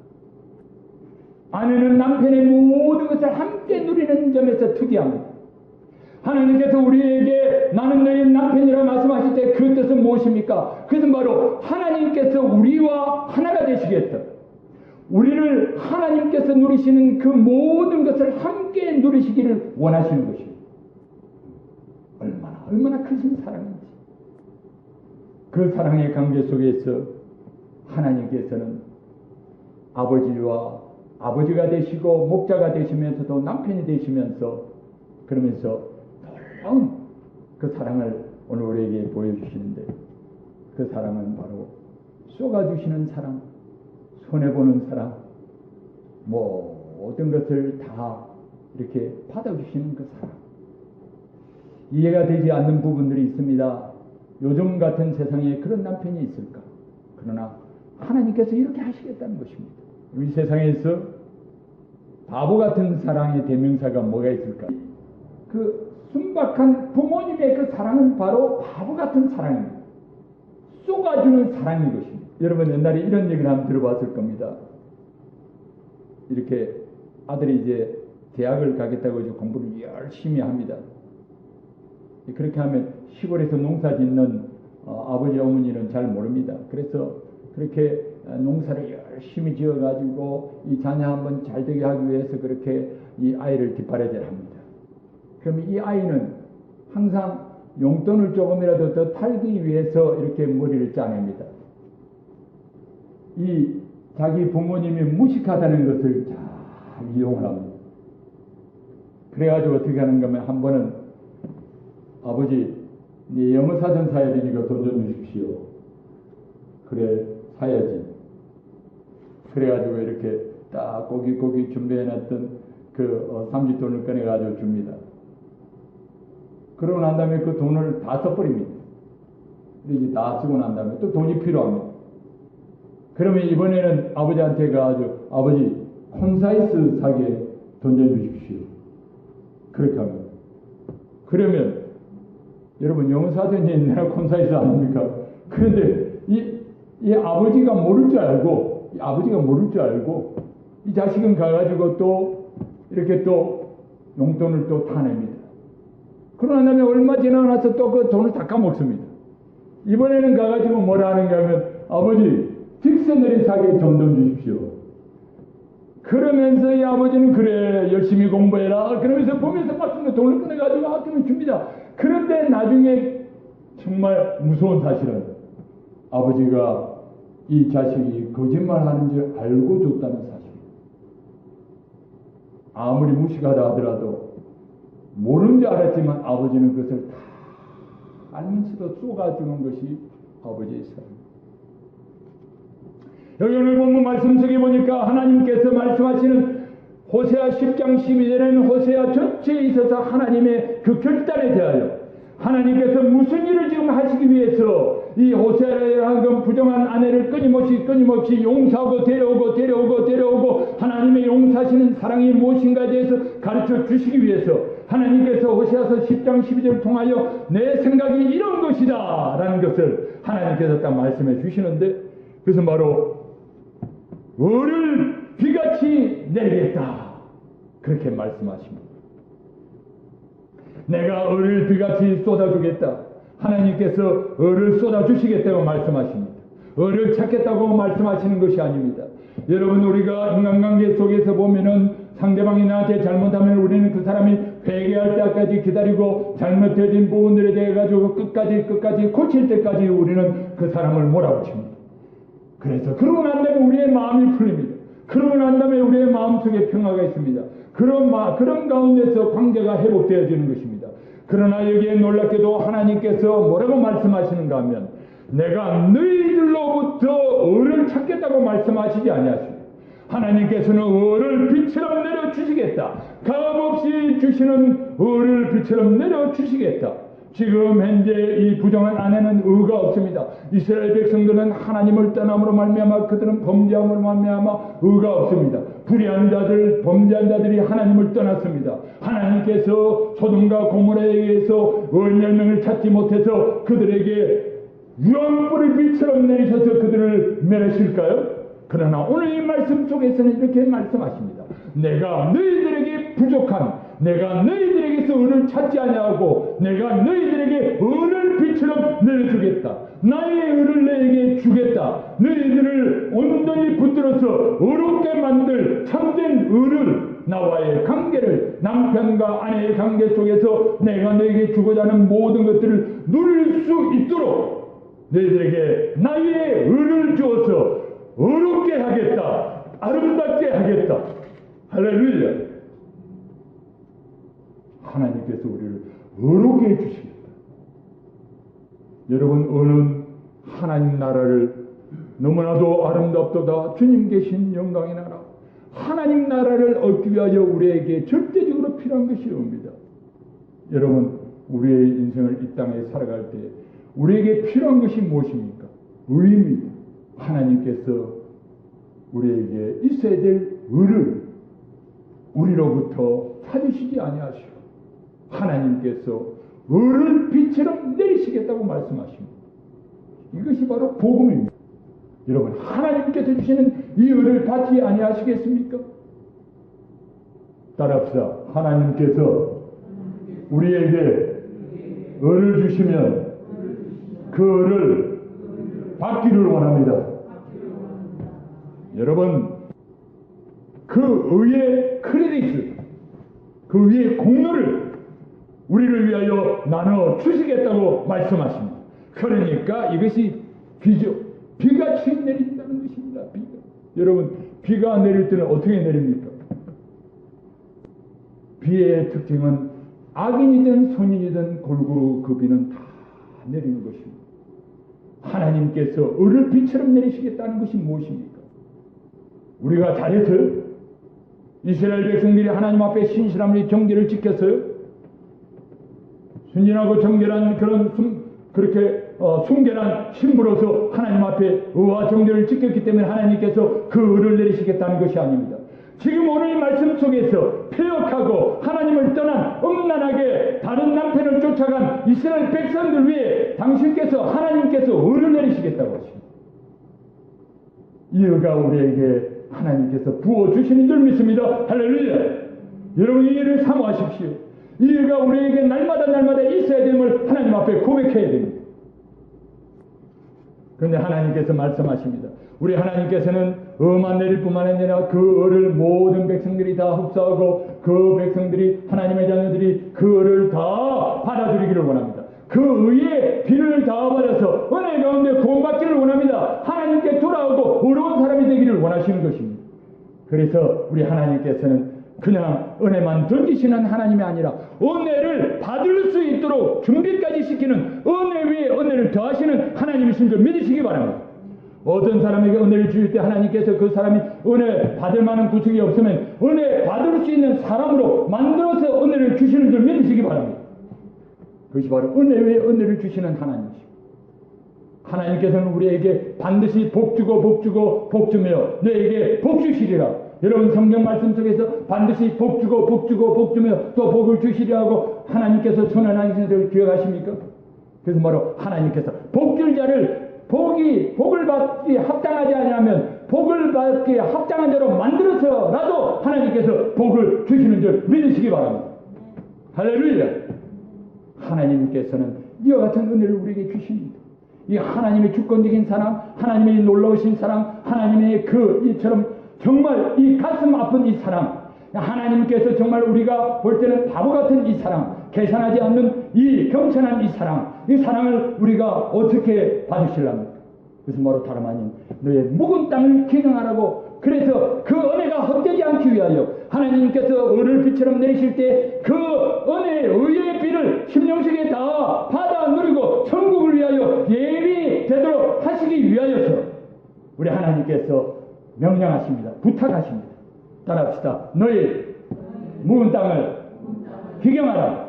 아내는 남편의 모든 것을 함께 누리는 점에서 특이합니다. 하나님께서 우리에게 나는 너희 남편이라 말씀하실 때 그 뜻은 무엇입니까? 그것은 바로 하나님께서 우리와 하나가 되시겠다. 우리를 하나님께서 누리시는 그 모든 것을 함께 누리시기를 원하시는 것입니다. 얼마나 크신 사랑인지. 그 사랑의 관계 속에서 하나님께서는 아버지가 되시고 목자가 되시면서도 남편이 되시면서 그러면서 놀라운 그 사랑을 오늘 우리에게 보여주시는데, 그 사랑은 바로 쏟아주시는 사랑, 손해보는 사랑, 모든 것을 다 이렇게 받아주시는 그 사랑. 이해가 되지 않는 부분들이 있습니다. 요즘 같은 세상에 그런 남편이 있을까? 그러나 하나님께서 이렇게 하시겠다는 것입니다. 우리 세상에서 바보 같은 사랑의 대명사가 뭐가 있을까? 그 순박한 부모님의 그 사랑은 바로 바보 같은 사랑입니다. 쏟아주는 사랑인 것입니다. 여러분 옛날에 이런 얘기를 한번 들어봤을 겁니다. 이렇게 아들이 이제 대학을 가겠다고 이제 공부를 열심히 합니다. 그렇게 하면 시골에서 농사 짓는 아버지 어머니는 잘 모릅니다. 그래서 그렇게 농사를 열심히 지어가지고 이 자녀 한번 잘 되게 하기 위해서 그렇게 이 아이를 뒷바라지를 합니다. 그러면 이 아이는 항상 용돈을 조금이라도 더 탈기 위해서 이렇게 머리를 짜냅니다. 이 자기 부모님이 무식하다는 것을 잘 이용을 합니다. 그래가지고 어떻게 하는가 하면 한 번은 아버지 네 영어사전 사야 되니까 돈 좀 주십시오. 그래 사야지. 그래가지고 이렇게 딱 고기 준비해놨던 그 삼지돈을 꺼내가지고 줍니다. 그러고 난 다음에 그 돈을 다 써버립니다. 이제 다 쓰고 난 다음에 또 돈이 필요합니다. 그러면 이번에는 아버지한테 가가지고 아버지 콘사이스 사게 돈 좀 주십시오. 그렇게 합니다. 그러면 여러분 영어사전이 있나 콘사이스 아닙니까? 그런데 이 아버지가 모를 줄 알고 이 자식은 가가지고 또 이렇게 또 용돈을 또 타냅니다. 그러고 다음에 얼마 지나고 나서 또 그 돈을 다 까먹습니다. 이번에는 가가지고 뭐라 하는가 하면 아버지 딕셔너리 사게 좀 주십시오. 그러면서 이 아버지는 그래 열심히 공부해라 그러면서 보면서 맞습니다. 돈을 꺼내가지고 학교에 줍니다. 그런데 나중에 정말 무서운 사실은 아버지가 이 자식이 거짓말하는 줄 알고 줬다는 사실. 아무리 무식하다 하더라도 모르는 줄 알았지만 아버지는 그것을 다 알면서도 쏘가주는 것이 아버지의 삶입니다. 여기 오늘 본문 말씀 속에 보니까 하나님께서 말씀하시는 호세아 10장 12절에는 호세아 전체에 있어서 하나님의 그 결단에 대하여 하나님께서 무슨 일을 지금 하시기 위해서 이 호세아를 하여금 부정한 아내를 끊임없이 용서하고 데려오고 하나님의 용서하시는 사랑이 무엇인가에 대해서 가르쳐 주시기 위해서 하나님께서 호세아서 10장 12절을 통하여 내 생각이 이런 것이다 라는 것을 하나님께서 딱 말씀해 주시는데 그것은 바로 을을 비같이 내리겠다 그렇게 말씀하십니다. 내가 을을 비같이 쏟아주겠다. 하나님께서 을을 쏟아주시겠다고 말씀하십니다. 을을 찾겠다고 말씀하시는 것이 아닙니다. 여러분 우리가 인간관계 속에서 보면은 상대방이 나한테 잘못하면 우리는 그 사람이 회개할 때까지 기다리고 잘못된 부분들에 대해 가지고 끝까지 고칠 때까지 우리는 그 사람을 몰아붙입니다. 그래서 그러고 난 다음에 우리의 마음이 풀립니다. 그러고 난 다음에 우리의 마음속에 평화가 있습니다. 그런 가운데서 관계가 회복되어지는 것입니다. 그러나 여기에 놀랍게도 하나님께서 뭐라고 말씀하시는가 하면 내가 너희들로부터 을을 찾겠다고 말씀하시지 아니하십니다. 하나님께서는 을을 빛처럼 내려주시겠다. 값없이 주시는 을을 빛처럼 내려주시겠다. 지금 현재 이 부정한 아내는 의가 없습니다. 이스라엘 백성들은 하나님을 떠남으로 말미암아 그들은 범죄함으로 말미암아 의가 없습니다. 불의한 자들, 범죄한 자들이 하나님을 떠났습니다. 하나님께서 소돔과 고모라에 의해서 은 열명을 찾지 못해서 그들에게 유황불을 빛처럼 내리셔서 그들을 멸하실까요? 그러나 오늘 이 말씀 속에서는 이렇게 말씀하십니다. 내가 너희들에게 부족한 내가 너희들에게서 은을 찾지 아니하고 내가 너희들에게 은을 빛처럼 내려주겠다. 나의 은을 너희에게 주겠다. 너희들을 온전히 붙들어서 의롭게 만들 참된 은을 나와의 관계를 남편과 아내의 관계 속에서 내가 너희에게 주고자 하는 모든 것들을 누릴 수 있도록 너희들에게 나의 은을 주어서 의롭게 하겠다. 아름답게 하겠다. 할렐루야. 하나님께서 우리를 의롭게 해주시겠다. 여러분 은은 하나님 나라를 너무나도 아름답도다. 주님 계신 영광의 나라 하나님 나라를 얻기 위하여 우리에게 절대적으로 필요한 것이 옵니다. 여러분 우리의 인생을 이 땅에 살아갈 때 우리에게 필요한 것이 무엇입니까? 의입니다. 하나님께서 우리에게 있어야 될 의를 우리로부터 찾으시지 아니하시고 하나님께서 의를 빛처럼 내리시겠다고 말씀하십니다. 이것이 바로 복음입니다. 여러분 하나님께서 주시는 이 의를 받지 아니하시겠습니까? 따라합시다. 하나님께서 우리에게 을을 주시면 그 을을 받기를 원합니다. 여러분, 그 의의 크레디트, 그 의의 공로를 우리를 위하여 나눠 주시겠다고 말씀하십니다. 그러니까 이것이 비죠. 비가 친 내린다는 것입니다. 비가. 여러분, 비가 내릴 때는 어떻게 내립니까? 비의 특징은 악인이든 선인이든 골고루 그 비는 다 내리는 것입니다. 하나님께서 을을 비처럼 내리시겠다는 것이 무엇입니까? 우리가 잘했어요? 이스라엘 백성들이 하나님 앞에 신실함의 경계를 지켰어요? 순진하고 정결한 그렇게 순결한 신부로서 하나님 앞에 의와 정결을 지켰기 때문에 하나님께서 그 을을 내리시겠다는 것이 아닙니다. 지금 오늘 이 말씀 속에서 폐역하고 하나님을 떠난 음란하게 다른 남편을 쫓아간 이스라엘 백성들 위해 당신께서 하나님께서 을을 내리시겠다고 하십니다. 이 의가 우리에게 하나님께서 부어주시는 줄 믿습니다. 할렐루야. 여러분, 이 일을 사모하십시오. 이 일가 우리에게 날마다 있어야 됨을 하나님 앞에 고백해야 됩니다. 그런데 하나님께서 말씀하십니다. 우리 하나님께서는 의만 내릴 뿐만 아니라 그 을을 모든 백성들이 다 흡수하고 그 백성들이 하나님의 자녀들이 그 을을 다 받아들이기를 원합니다. 그 의의 비를 다 받아서 은혜 가운데 구원받기를 원합니다. 하나님께 돌아오고 의로운 사람이 되기를 원하시는 것입니다. 그래서 우리 하나님께서는 그냥 은혜만 던지시는 하나님이 아니라 은혜를 받을 수 있도록 준비까지 시키는 은혜 위에 은혜를 더하시는 하나님이신 줄 믿으시기 바랍니다. 어떤 사람에게 은혜를 주실 때 하나님께서 그 사람이 은혜 받을 만한 구석이 없으면 은혜 받을 수 있는 사람으로 만들어서 은혜를 주시는 줄 믿으시기 바랍니다. 그것이 바로 은혜 위에 은혜를 주시는 하나님이시고, 하나님께서는 우리에게 반드시 복주고 복주며 너에게 복주시리라. 여러분, 성경 말씀 속에서 반드시 복주고 복주며 또 복을 주시리라고 하나님께서 선언하신 것을 기억하십니까? 그래서 바로 하나님께서 복줄 자를 복을 받기 합당하지 않으면 복을 받기 합당한 자로 만들어서라도 하나님께서 복을 주시는 줄 믿으시기 바랍니다. 할렐루야. 하나님께서는 이와 같은 은혜를 우리에게 주십니다. 이 하나님의 주권적인 사랑, 하나님의 놀라우신 사랑, 하나님의 이처럼 정말 이 가슴 아픈 이 사랑, 하나님께서 정말 우리가 볼 때는 바보 같은 이 사랑, 계산하지 않는 이 겸손한 이 사랑을 우리가 어떻게 받으실랍니까? 그것은 바로 다름 아닌 너의 묵은 땅을 기경하라고. 그래서 그 은혜가 헛되지 않기 위하여 하나님께서 을을 비처럼 내리실 때 그 은혜의 의의 비를 심령속에 다 받아 누리고 천국을 위하여 예비되도록 하시기 위하여서 우리 하나님께서 명령하십니다. 부탁하십니다. 따라합시다. 너희 묵은 땅을 기경하라.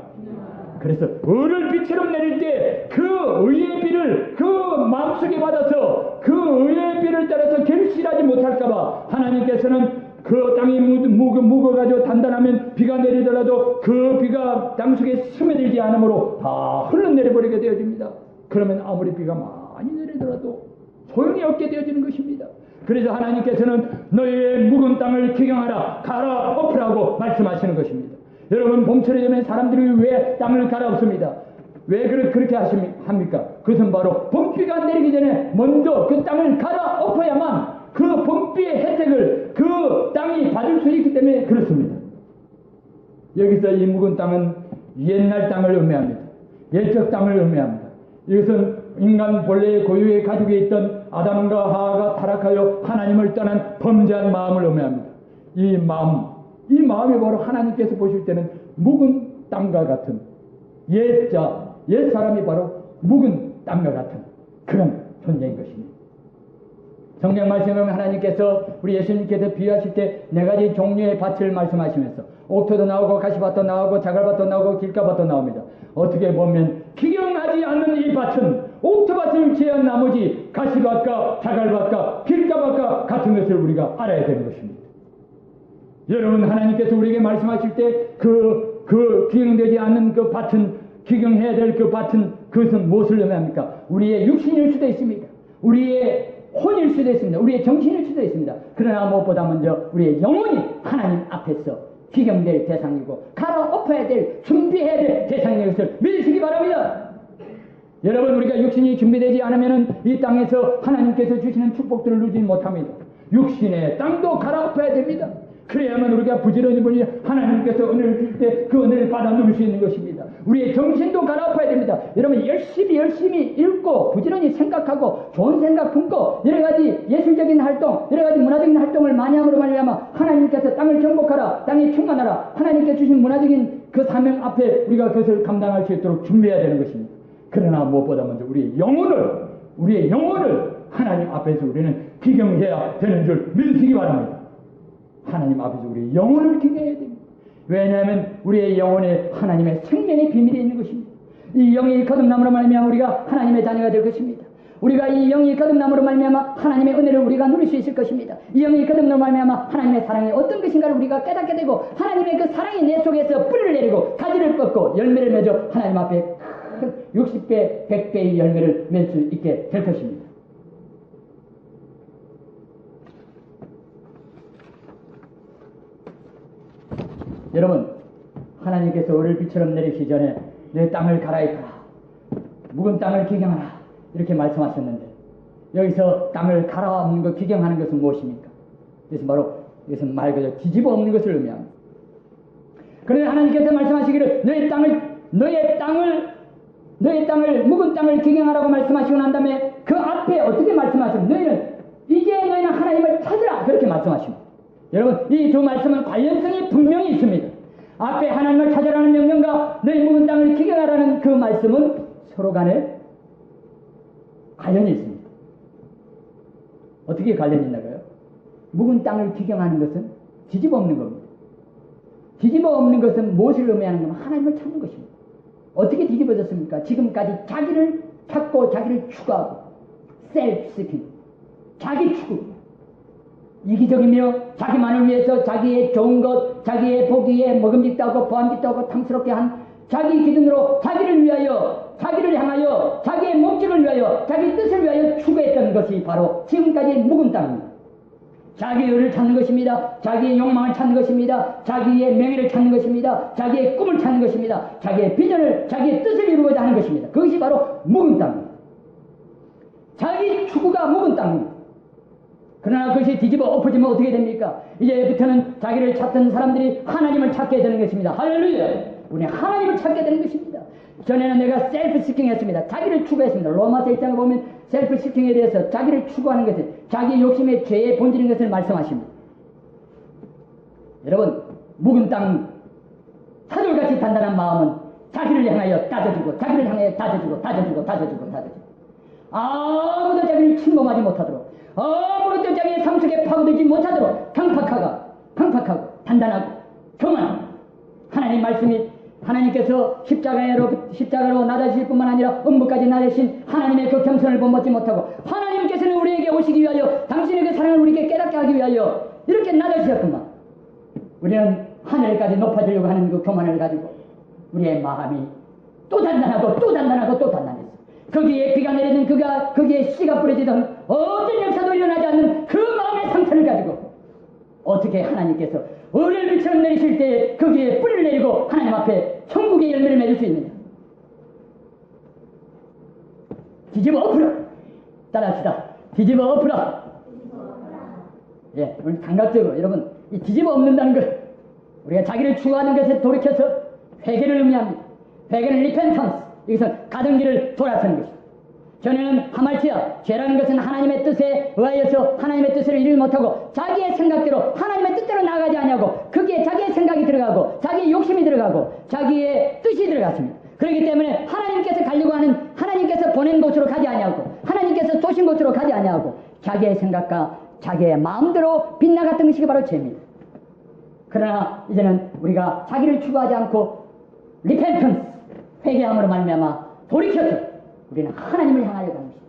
그래서 을을 비처럼 내릴 때 그 의의 비를 그 마음속에 받아서 그 의의 비를 따라서 결실하지 못할까봐 하나님께서는 그 땅이 묵어가지고 단단하면 비가 내리더라도 그 비가 땅 속에 스며들지 않으므로 다 흘러내려버리게 되어집니다. 그러면 아무리 비가 많이 내리더라도 소용이 없게 되어지는 것입니다. 그래서 하나님께서는 너희의 묵은 땅을 기경하라, 갈아엎으라고 말씀하시는 것입니다. 여러분, 봄철이 되면 사람들이 왜 땅을 갈아엎습니다? 왜 그렇게 합니까? 그것은 바로 봄비가 내리기 전에 먼저 그 땅을 갈아엎어야만 그 봄비의 혜택을 그 땅이 받을 수 있기 때문에 그렇습니다. 여기서 이 묵은 땅은 옛날 땅을 의미합니다. 옛적 땅을 의미합니다. 이것은 인간 본래의 고유의 가족에 있던 아담과 하와가 타락하여 하나님을 떠난 범죄한 마음을 의미합니다. 이 마음이 바로 하나님께서 보실 때는 묵은 땅과 같은 옛 사람이 바로 묵은 땅과 같은 그런 존재인 것입니다. 성경 말씀에 보면 하나님께서 우리 예수님께서 비유하실 때 네 가지 종류의 밭을 말씀하시면서 옥토도 나오고 가시밭도 나오고 자갈밭도 나오고 길가밭도 나옵니다. 어떻게 보면 기경하지 않는 이 밭은 옥토밭을 제한 나머지 가시밭과 자갈밭과 길가밭과 같은 것을 우리가 알아야 되는 것입니다. 여러분, 하나님께서 우리에게 말씀하실 때 그 기경되지 않는 그 밭은, 기경해야 될 그 밭은 그것은 무엇을 의미합니까? 우리의 육신일 수도 있습니다. 우리의 혼일 수도 있습니다. 우리의 정신일 수도 있습니다. 그러나 무엇보다 먼저 우리의 영혼이 하나님 앞에서 기경될 대상이고 갈아엎어야 될, 준비해야 될 대상인 것을 믿으시기 바랍니다. 여러분, 우리가 육신이 준비되지 않으면 이 땅에서 하나님께서 주시는 축복들을 누리지 못합니다. 육신의 땅도 갈아엎어야 됩니다. 그래야만 우리가 부지런히 보니 하나님께서 은혜를 줄 때 그 은혜를 받아 누릴 수 있는 것입니다. 우리의 정신도 갈아엎어야 됩니다. 여러분, 열심히 읽고 부지런히 생각하고 좋은 생각 품고 여러 가지 예술적인 활동, 여러 가지 문화적인 활동을 많이 함으로 말미암아 하나님께서 땅을 정복하라, 땅에 충만하라, 하나님께 주신 문화적인 그 사명 앞에 우리가 그것을 감당할 수 있도록 준비해야 되는 것입니다. 그러나 무엇보다 먼저 우리의 영혼을 하나님 앞에서 우리는 기경해야 되는 줄 믿으시기 바랍니다. 하나님 앞에서 우리의 영혼을 기경해야 됩니다. 왜냐하면 우리의 영혼에 하나님의 생명의 비밀이 있는 것입니다. 이 영이 거듭남으로 말미암아 우리가 하나님의 자녀가 될 것입니다. 우리가 이 영이 거듭남으로 말미암아 하나님의 은혜를 우리가 누릴 수 있을 것입니다. 이 영이 거듭남으로 말미암아 하나님의 사랑이 어떤 것인가를 우리가 깨닫게 되고 하나님의 그 사랑이 내 속에서 뿌리를 내리고 가지를 뻗고 열매를 맺어 하나님 앞에 큰 60배, 100배의 열매를 맺을 수 있게 될 것입니다. 여러분, 하나님께서 오를 비처럼 내리시기 전에 내 땅을 갈아입어라, 묵은 땅을 기경하라 이렇게 말씀하셨는데, 여기서 땅을 갈아엎는 것, 기경하는 것은 무엇입니까? 이것은 바로, 이것은 말 그대로 뒤집어 엎는 것을 의미합니다. 그런데 하나님께서 말씀하시기를 너의 땅을 묵은 땅을 기경하라고 말씀하시고 난 다음에 그 앞에 어떻게 말씀하시면 너희는 하나님을 찾으라 그렇게 말씀하십니다. 여러분, 이 두 말씀은 관련성이 분명히 있습니다. 앞에 하나님을 찾으라는 명령과 너희 묵은 땅을 기경하라는 그 말씀은 서로 간에 관련이 있습니다. 어떻게 관련이 있나요? 묵은 땅을 기경하는 것은 뒤집어 엎는 겁니다. 뒤집어 엎는 것은 무엇을 의미하는 거면 하나님을 찾는 것입니다. 어떻게 뒤집어졌습니까? 지금까지 자기를 찾고 자기를 추구하고 self-seeking, 자기 추구, 이기적이며 자기만을 위해서 자기의 좋은 것, 자기의 보기에 먹음직도 하고 보암직도 하고 탐스럽게 한 자기 기준으로 자기를 위하여, 자기를 향하여, 자기의 목적을 위하여, 자기 뜻을 위하여 추구했던 것이 바로 지금까지의 묵은 땅입니다. 자기의 의를 찾는 것입니다. 자기의 욕망을 찾는 것입니다. 자기의 명예를 찾는 것입니다. 자기의 꿈을 찾는 것입니다. 자기의 비전을, 자기의 뜻을 이루고자 하는 것입니다. 그것이 바로 묵은 땅입니다. 자기 추구가 묵은 땅입니다. 그러나 그것이 뒤집어 엎어지면 어떻게 됩니까? 이제부터는 자기를 찾던 사람들이 하나님을 찾게 되는 것입니다. 할렐루야! 우리 하나님을 찾게 되는 것입니다. 전에는 내가 셀프 시킹 했습니다. 자기를 추구했습니다. 로마서 1장을 보면 셀프 시킹에 대해서 자기를 추구하는 것을, 자기 욕심의 죄의 본질인 것을 말씀하십니다. 여러분, 묵은 땅, 사돌같이 단단한 마음은 자기를 향하여 따져주고, 자기를 향하여 따져주고, 아무도 자기를 침범하지 못하도록, 아무것도 자기의 삶 속에 파고들지 못하도록 강팍하고 단단하고 교만하고, 하나님 말씀이 하나님께서 십자가로 낮아지실 뿐만 아니라 음부까지 낮으신 하나님의 그 겸손을 본받지 못하고, 하나님께서는 우리에게 오시기 위하여, 당신의 그 사랑을 우리에게 깨닫게 하기 위하여 이렇게 낮아지셨구만. 우리는 하늘까지 높아지려고 하는 그 교만을 가지고 우리의 마음이 또 단단했어. 거기에 비가 내리든 거기에 씨가 뿌려지든 어떤 역사도 일어나지 않는 그 마음의 상태를 가지고 어떻게 하나님께서 은혜를 비처럼 내리실 때 거기에 뿌리를 내리고 하나님 앞에 천국의 열매를 맺을 수 있느냐? 뒤집어 엎으라. 따라합시다. 뒤집어 엎으라. 예, 우리 감각적으로 여러분, 이 뒤집어 엎는다는 것, 우리가 자기를 추구하는 것에 돌이켜서 회개를 의미합니다. 회개는 repentance, 여기서 가던 길을 돌아서는 것입니다. 전에는 하말티야, 죄라는 것은 하나님의 뜻에 의하여서 하나님의 뜻을 이루지 못하고 자기의 생각대로 하나님의 뜻대로 나가지 아니하고 거기에 자기의 생각이 들어가고 자기의 욕심이 들어가고 자기의 뜻이 들어갔습니다. 그렇기 때문에 하나님께서 가려고 하는, 하나님께서 보낸 곳으로 가지 아니하고 하나님께서 쏘신 곳으로 가지 아니하고 자기의 생각과 자기의 마음대로 빗나갔던 것이 바로 죄입니다. 그러나 이제는 우리가 자기를 추구하지 않고 repentance, 회개함으로 말미암아 돌이켜서 우리는 하나님을 향하여 가는 것입니다.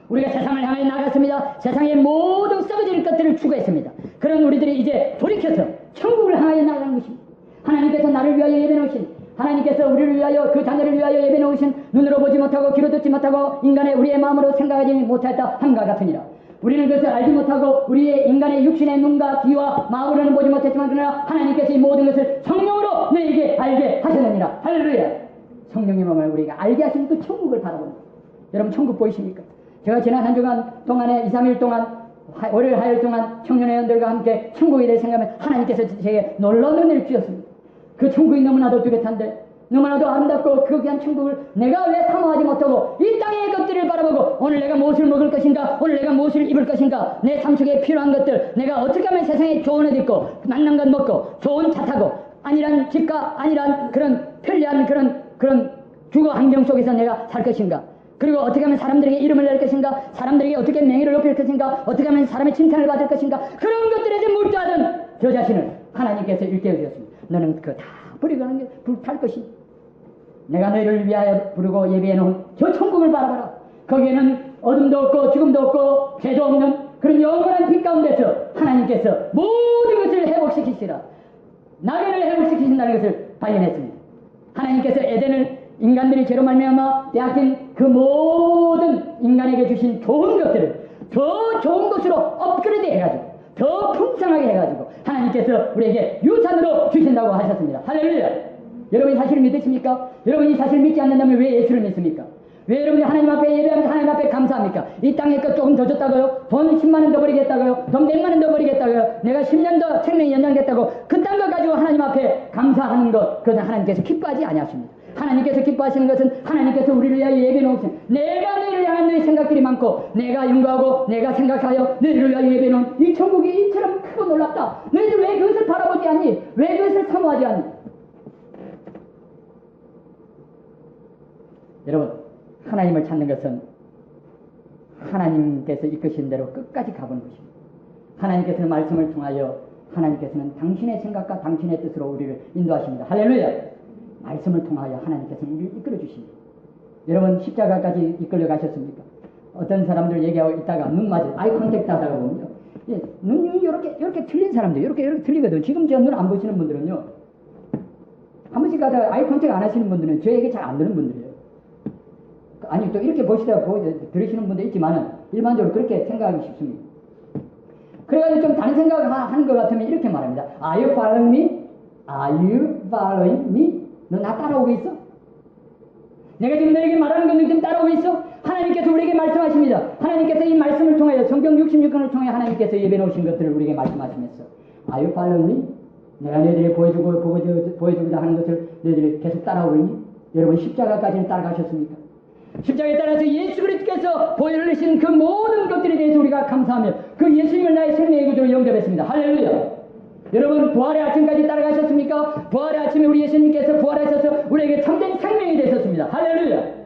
우리가 세상을 향해 나갔습니다. 세상의 모든 썩어질 것들을 추구했습니다. 그런 우리들이 이제 돌이켜서 천국을 향하여 나가는 것입니다. 하나님께서 나를 위하여 예배 놓으신, 하나님께서 우리를 위하여, 그 자녀를 위하여 예배 놓으신, 눈으로 보지 못하고 귀로 듣지 못하고 인간의 우리의 마음으로 생각하지 못하였다 함과 같으니라. 우리는 그것을 알지 못하고 우리의 인간의 육신의 눈과 귀와 마음으로는 보지 못했지만 그러나 하나님께서 이 모든 것을 성령으로 너에게 알게 하셨느니라. 할렐루야. 성령님을 우리가 알게 하신 그 천국을 바라보는 거예요. 여러분 천국 보이십니까? 제가 지난 한 주간 동안에 2, 3일 동안 월요일 하일 동안 청년회원들과 함께 천국에 대해 생각하면 하나님께서 제게 놀라운 은혜를 주셨습니다. 그 천국이 너무나도 뚜렷한데 너무나도 아름답고 그 귀한 천국을 내가 왜 사모하지 못하고 이 땅의 것들을 바라보고 오늘 내가 무엇을 먹을 것인가, 오늘 내가 무엇을 입을 것인가, 내 삶 속에 필요한 것들, 내가 어떻게 하면 세상에 좋은 옷 입고 맛난 것 먹고 좋은 차 타고 안일한 집과 안일한 그런 편리한 그런 주거 환경 속에서 내가 살 것인가, 그리고 어떻게 하면 사람들에게 이름을 낼 것인가, 사람들에게 어떻게 명예를 높일 것인가, 어떻게 하면 사람의 칭찬을 받을 것인가, 그런 것들에 대해 묻자던 저 자신을 하나님께서 일깨워 주셨습니다. 너는 그거 다 버리고 가는 게 불탈 것이. 내가 너희를 위하여 부르고 예비해 놓은 저 천국을 바라봐라. 거기에는 어둠도 없고 죽음도 없고 죄도 없는 그런 영원한 빛 가운데서 하나님께서 모든 것을 회복시키시라. 나그네를 회복시키신다는 것을 발견했습니다. 하나님께서 에덴을 인간들이 죄로 말미암아 빼앗긴 그 모든 인간에게 주신 좋은 것들을 더 좋은 것으로 업그레이드 해가지고 더 풍성하게 해가지고 하나님께서 우리에게 유산으로 주신다고 하셨습니다. 할렐루야. 여러분이 사실을 믿으십니까? 여러분이 사실을 믿지 않는다면 왜 예수를 믿습니까? 왜 여러분이 하나님 앞에 예배하면서 하나님 앞에 감사합니까? 이 땅에 것 조금 더 줬다고요? 돈 10만 원 더 버리겠다고요? 돈 100만 원 더 버리겠다고요? 내가 10년 더 생명이 연장됐다고 그딴 거 가지고 하나님 앞에 감사하는 것, 그것은 하나님께서 기뻐하지 아니하십니다. 하나님께서 기뻐하시는 것은 하나님께서 우리를 위하여 예배해 놓으신, 내가 너희를 향한 너희 생각들이 많고 내가 연구하고 내가 생각하여 너희를 위하여 예배해 놓은 이 천국이 이처럼 크고 놀랍다. 너희들 왜 그것을 바라보지 않니? 왜 그것을 사모하지 않니? 여러분, 하나님을 찾는 것은 하나님께서 이끄신 대로 끝까지 가보는 것입니다. 하나님께서는 말씀을 통하여 하나님께서는 당신의 생각과 당신의 뜻으로 우리를 인도하십니다. 할렐루야. 말씀을 통하여 하나님께서는 우리를 이끌어 주십니다. 여러분, 십자가까지 이끌려 가셨습니까? 어떤 사람들 얘기하고 있다가 눈 맞을 아이 컨택트 하다가 보면요, 눈이 이렇게 틀린 사람들 이렇게 틀리거든. 지금 저 눈 안 보시는 분들은요, 한 번씩 가다가 아이 컨택트 안 하시는 분들은 저 얘기 잘 안 듣는 분들이에요. 아니, 또 이렇게 보시다가 들으시는 분도 있지만은 일반적으로 그렇게 생각하기 쉽습니다. 그래가지고 좀 다른 생각을 하는 것 같으면 이렇게 말합니다. Are you following me? Are you following me? 너 나 따라오고 있어? 내가 지금 너에게 말하는 건 너 지금 따라오고 있어? 하나님께서 우리에게 말씀하십니다. 하나님께서 이 말씀을 통하여 성경 66권을 통해 하나님께서 예배 놓으신 것들을 우리에게 말씀하시면서 Are you following me? 내가 너희들이 보여주고자 하는 것을 너희들이 계속 따라오고 있니? 여러분, 십자가까지는 따라가셨습니까? 십자가에 따라서 예수 그리스도께서 보여주신 그 모든 것들에 대해서 우리가 감사하며 그 예수님을 나의 생명의 구주로 영접했습니다. 할렐루야. 여러분, 부활의 아침까지 따라가셨습니까? 부활의 아침에 우리 예수님께서 부활하셔서 우리에게 참된 생명이 되셨습니다. 할렐루야.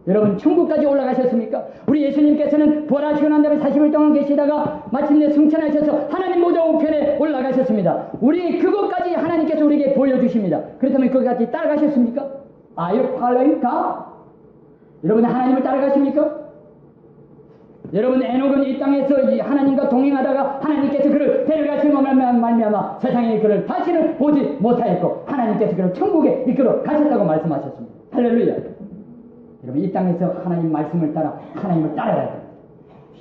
여러분, 천국까지 올라가셨습니까? 우리 예수님께서는 부활하시고 난 다음에 40일 동안 계시다가 마침내 승천하셔서 하나님 보좌 우편에 올라가셨습니다. 우리 그것까지 하나님께서 우리에게 보여주십니다. 그렇다면 그것까지 따라가셨습니까? Are you following God? 여러분, 하나님을 따라가십니까? 여러분, 에녹은 이 땅에서 하나님과 동행하다가 하나님께서 그를 데려가신 것만 말미암아 세상에 그를 다시는 보지 못하였고 하나님께서 그를 천국에 이끌어 가셨다고 말씀하셨습니다. 할렐루야. 여러분, 이 땅에서 하나님 말씀을 따라 하나님을 따라가야 됩니다.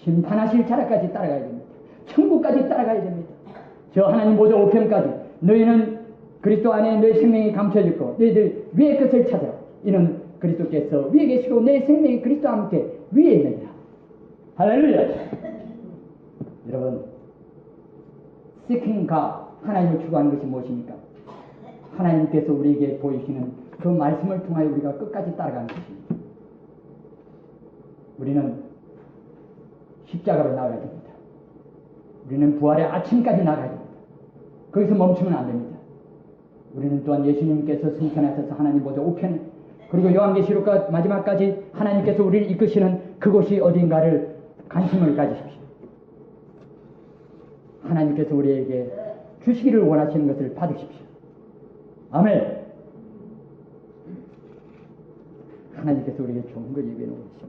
심판하실 자락까지 따라가야 됩니다. 천국까지 따라가야 됩니다. 저 하나님 보좌 우편까지. 너희는 그리스도 안에 너희 생명이 감춰졌고 너희들 위의 것을 찾아. 이는 그리스도께서 위에 계시고 내 생명이 그리스도와 함께 위에 있느니라. 할렐루야. 여러분, seeking God, 하나님을 추구하는 것이 무엇입니까? 하나님께서 우리에게 보이시는 그 말씀을 통하여 우리가 끝까지 따라가는 것입니다. 우리는 십자가로 나가야 됩니다. 우리는 부활의 아침까지 나가야 됩니다. 거기서 멈추면 안 됩니다. 우리는 또한 예수님께서 승천하셔서 하나님 보좌 우편에, 그리고 요한계시록과 마지막까지 하나님께서 우리를 이끄시는 그곳이 어딘가를 관심을 가지십시오. 하나님께서 우리에게 주시기를 원하시는 것을 받으십시오. 아멘. 하나님께서 우리에게 좋은 걸 예비해 놓으십니다.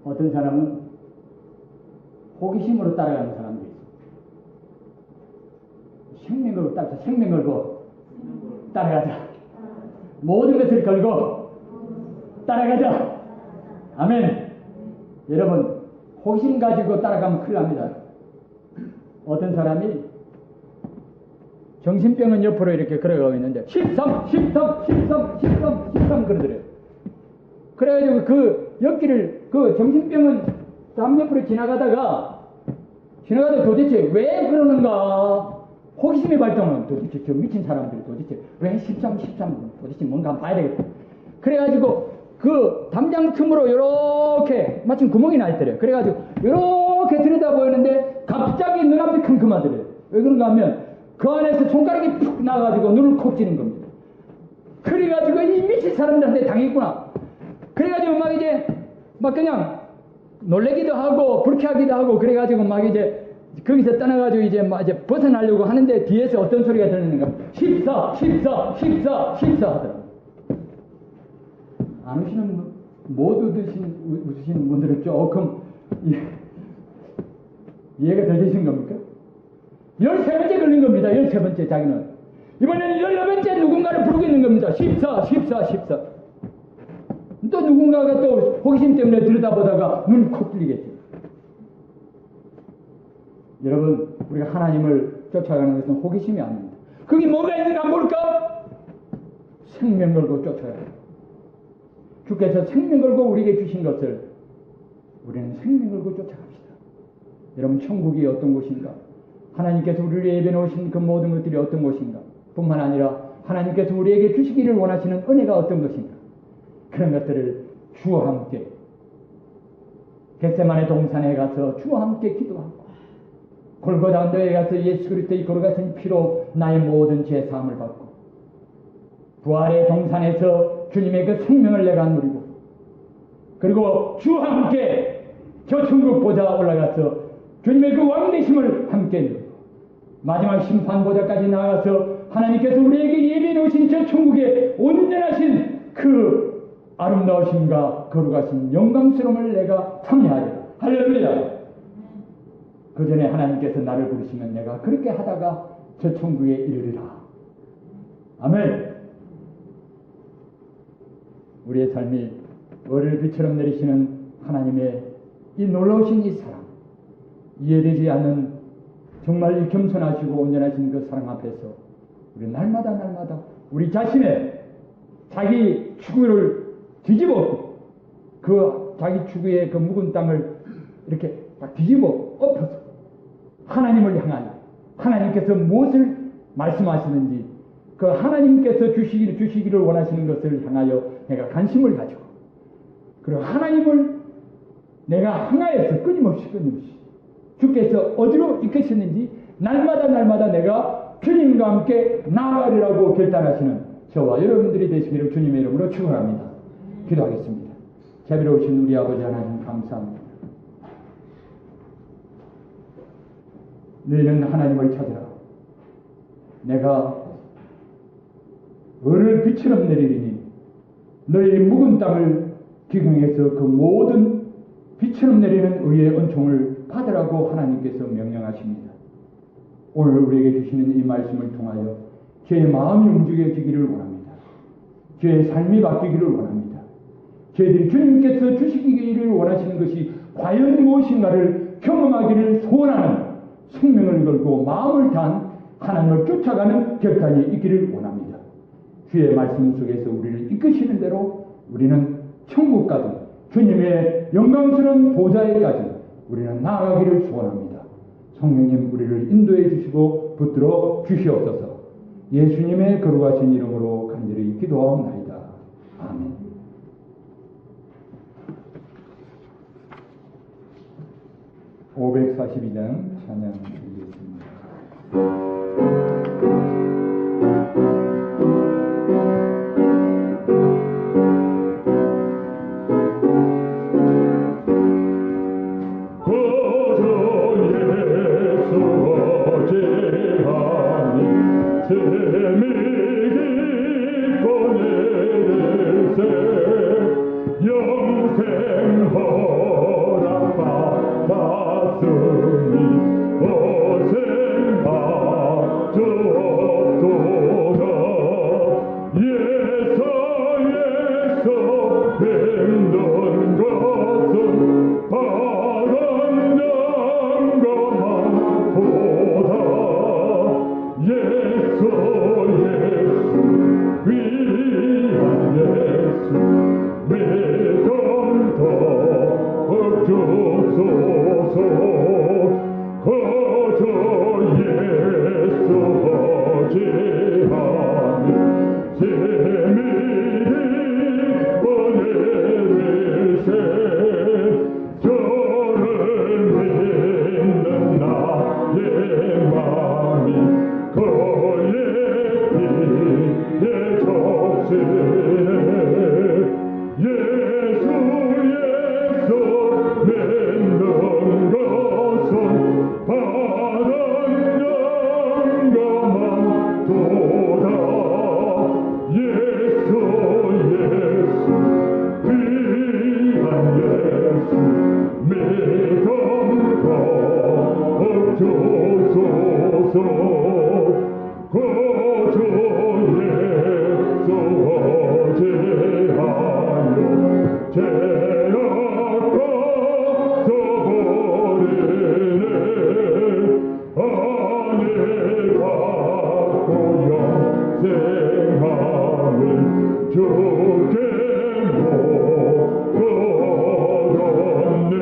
어떤 사람은 호기심으로 따라가는 사람들이 있습니다. 생명 걸고 따라가자. 모든 것을 걸고 따라가자. 아멘. 여러분, 호기심 가지고 따라가면 큰일 납니다. 어떤 사람이 정신병은 옆으로 이렇게 걸어가고 있는데 13 그러더래요. 그래가지고 그 옆길을 그 정신병은 다음 옆으로 지나가다가 도대체 왜 그러는가 호기심이 발동은 도대체 저 미친 사람들이 도대체 왜 13 도대체 뭔가 한번 봐야 되겠다. 그래가지고 그 담장 틈으로 이렇게 마침 구멍이 나 있더래요. 그래가지고 이렇게 들여다보였는데 갑자기 눈앞이 컴컴하더래요. 왜 그런가 하면 그 안에서 손가락이 푹 나가지고 눈을 콕 찌는 겁니다. 그래가지고 이 미친 사람들한테 당했구나. 그래가지고 막 이제 막 그냥 놀래기도 하고 불쾌하기도 하고 그래가지고 막 이제 거기서 떠나가지고 이제 막 이제 벗어나려고 하는데 뒤에서 어떤 소리가 들리는가 14 하더라고요. 안 오시는 못 웃으시는 분들은 조금 이해가 더 되신 겁니까? 13번째 걸린 겁니다. 13번째 자기는. 이번에는 14번째 누군가를 부르고 있는 겁니다. 14. 또 누군가가 또 호기심 때문에 들여다보다가 눈이 콕 뚫리겠죠. 여러분, 우리가 하나님을 쫓아가는 것은 호기심이 아닙니다. 거기 뭐가 있는가 모를까? 생명 걸고 쫓아가야 돼요. 주께서 생명 걸고 우리에게 주신 것을 우리는 생명 걸고 쫓아갑시다. 여러분, 천국이 어떤 곳인가? 하나님께서 우리를 예배해 놓으신 그 모든 것들이 어떤 곳인가? 뿐만 아니라 하나님께서 우리에게 주시기를 원하시는 은혜가 어떤 것인가? 그런 것들을 주와 함께 겟세마네 동산에 가서 주와 함께 기도하고 골고다 언덕에 가서 예수 그리스도의 걸어가신 피로 나의 모든 죄 사함을 받고 부활의 동산에서 주님의 그 생명을 내가 누리고 그리고 주와 함께 저 천국 보좌 올라가서 주님의 그 왕되심을 함께 누리고 마지막 심판 보좌까지 나가서 하나님께서 우리에게 예비해 놓으신 저 천국의 온전하신 그 아름다우심과 거룩하신 영광스러움을 내가 참여하리라. 할렐루야. 그 전에 하나님께서 나를 부르시면 내가 그렇게 하다가 저 천국에 이르리라. 아멘. 우리의 삶이 어릴 비처럼 내리시는 하나님의 이 놀라우신 이 사랑, 이해되지 않는 정말 이 겸손하시고 온전하신 그 사랑 앞에서 우리 날마다 우리 자신의 자기 추구를 뒤집어 그 자기 추구의 그 묵은 땅을 이렇게 딱 뒤집어 엎어서 하나님을 향한 하나님께서 무엇을 말씀하시는지 그 하나님께서 주시기를 원하시는 것을 향하여 내가 관심을 가지고 그리고 하나님을 내가 향하여서 끊임없이 주께서 어디로 이끄시는지 날마다 내가 주님과 함께 나아가리라고 결단하시는 저와 여러분들이 되시기를 주님의 이름으로 축원합니다. 기도하겠습니다. 자비로우신 우리 아버지 하나님 감사합니다. 너희는 하나님을 찾으라. 내가 을을 비처럼 내리리니 너희 묵은 땅을 기경해서 그 모든 비처럼 내리는 의의 은총을 받으라고 하나님께서 명령하십니다. 오늘 우리에게 주시는 이 말씀을 통하여 제 마음이 움직여지기를 원합니다. 제 삶이 바뀌기를 원합니다. 저희들이 주님께서 주시기를 원하시는 것이 과연 무엇인가를 경험하기를 소원하는 생명을 걸고 마음을 다한 하나님을 쫓아가는 결단이 있기를 원합니다. 주의 말씀 속에서 우리를 이끄시는 대로 우리는 천국까지 주님의 영광스러운 보좌에까지 우리는 나아가기를 소원합니다. 성령님 우리를 인도해 주시고 붙들어 주시옵소서. 예수님의 거룩하신 이름으로 간절히 기도하옵나이다. 아멘. (542장) 찬양 드리겠습니다. 영생 허락받았으니 오생하 주 맴돈 것은 바람 장가만 도다 예수 귀한 예수 믿음도 주소서 거저 예수 어찌하니 재미있 은혜를 저를 믿는 나의 맘이 그의 피에 적시네 예수 믿는 것은 바람 장가만 도다 예수 귀한 예수 믿음도 주소서 거저 예수 어찌하여 죄악과 써버리네 안에 받고 영생함을 주께 못 얻었네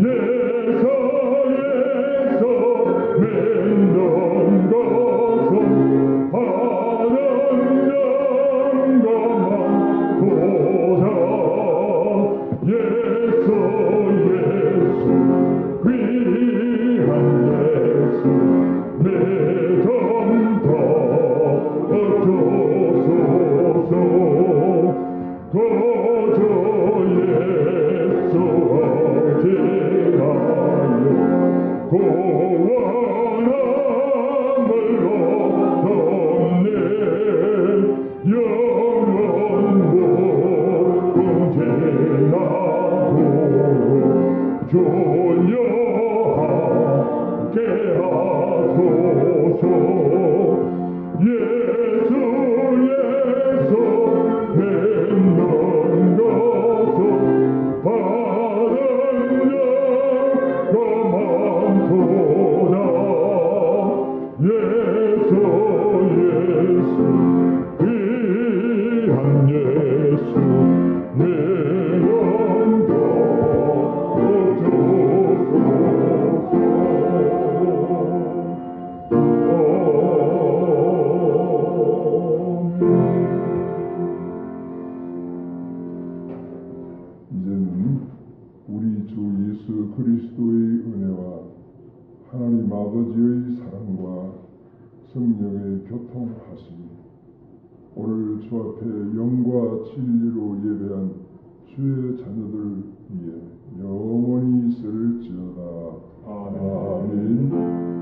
예수 믿는 것은 바람 장가만 도다 예수 귀한 예수 믿음도 주소서 거저 예수 어찌하여 고원함을 얻었네 영원 무궁제하도록 존여 함께 하소서 예수 믿는 것은 바람 장가만 도다 예수 귀한 예수 믿음도 이제는 우리 주 예수 그리스도의 은혜와 하나님 아버지의 사랑과 성령의 교통하심이 오늘 주 앞에 영과 진리로 예배한 주의 자녀들 위에 영원히 있을지어다. 아멘.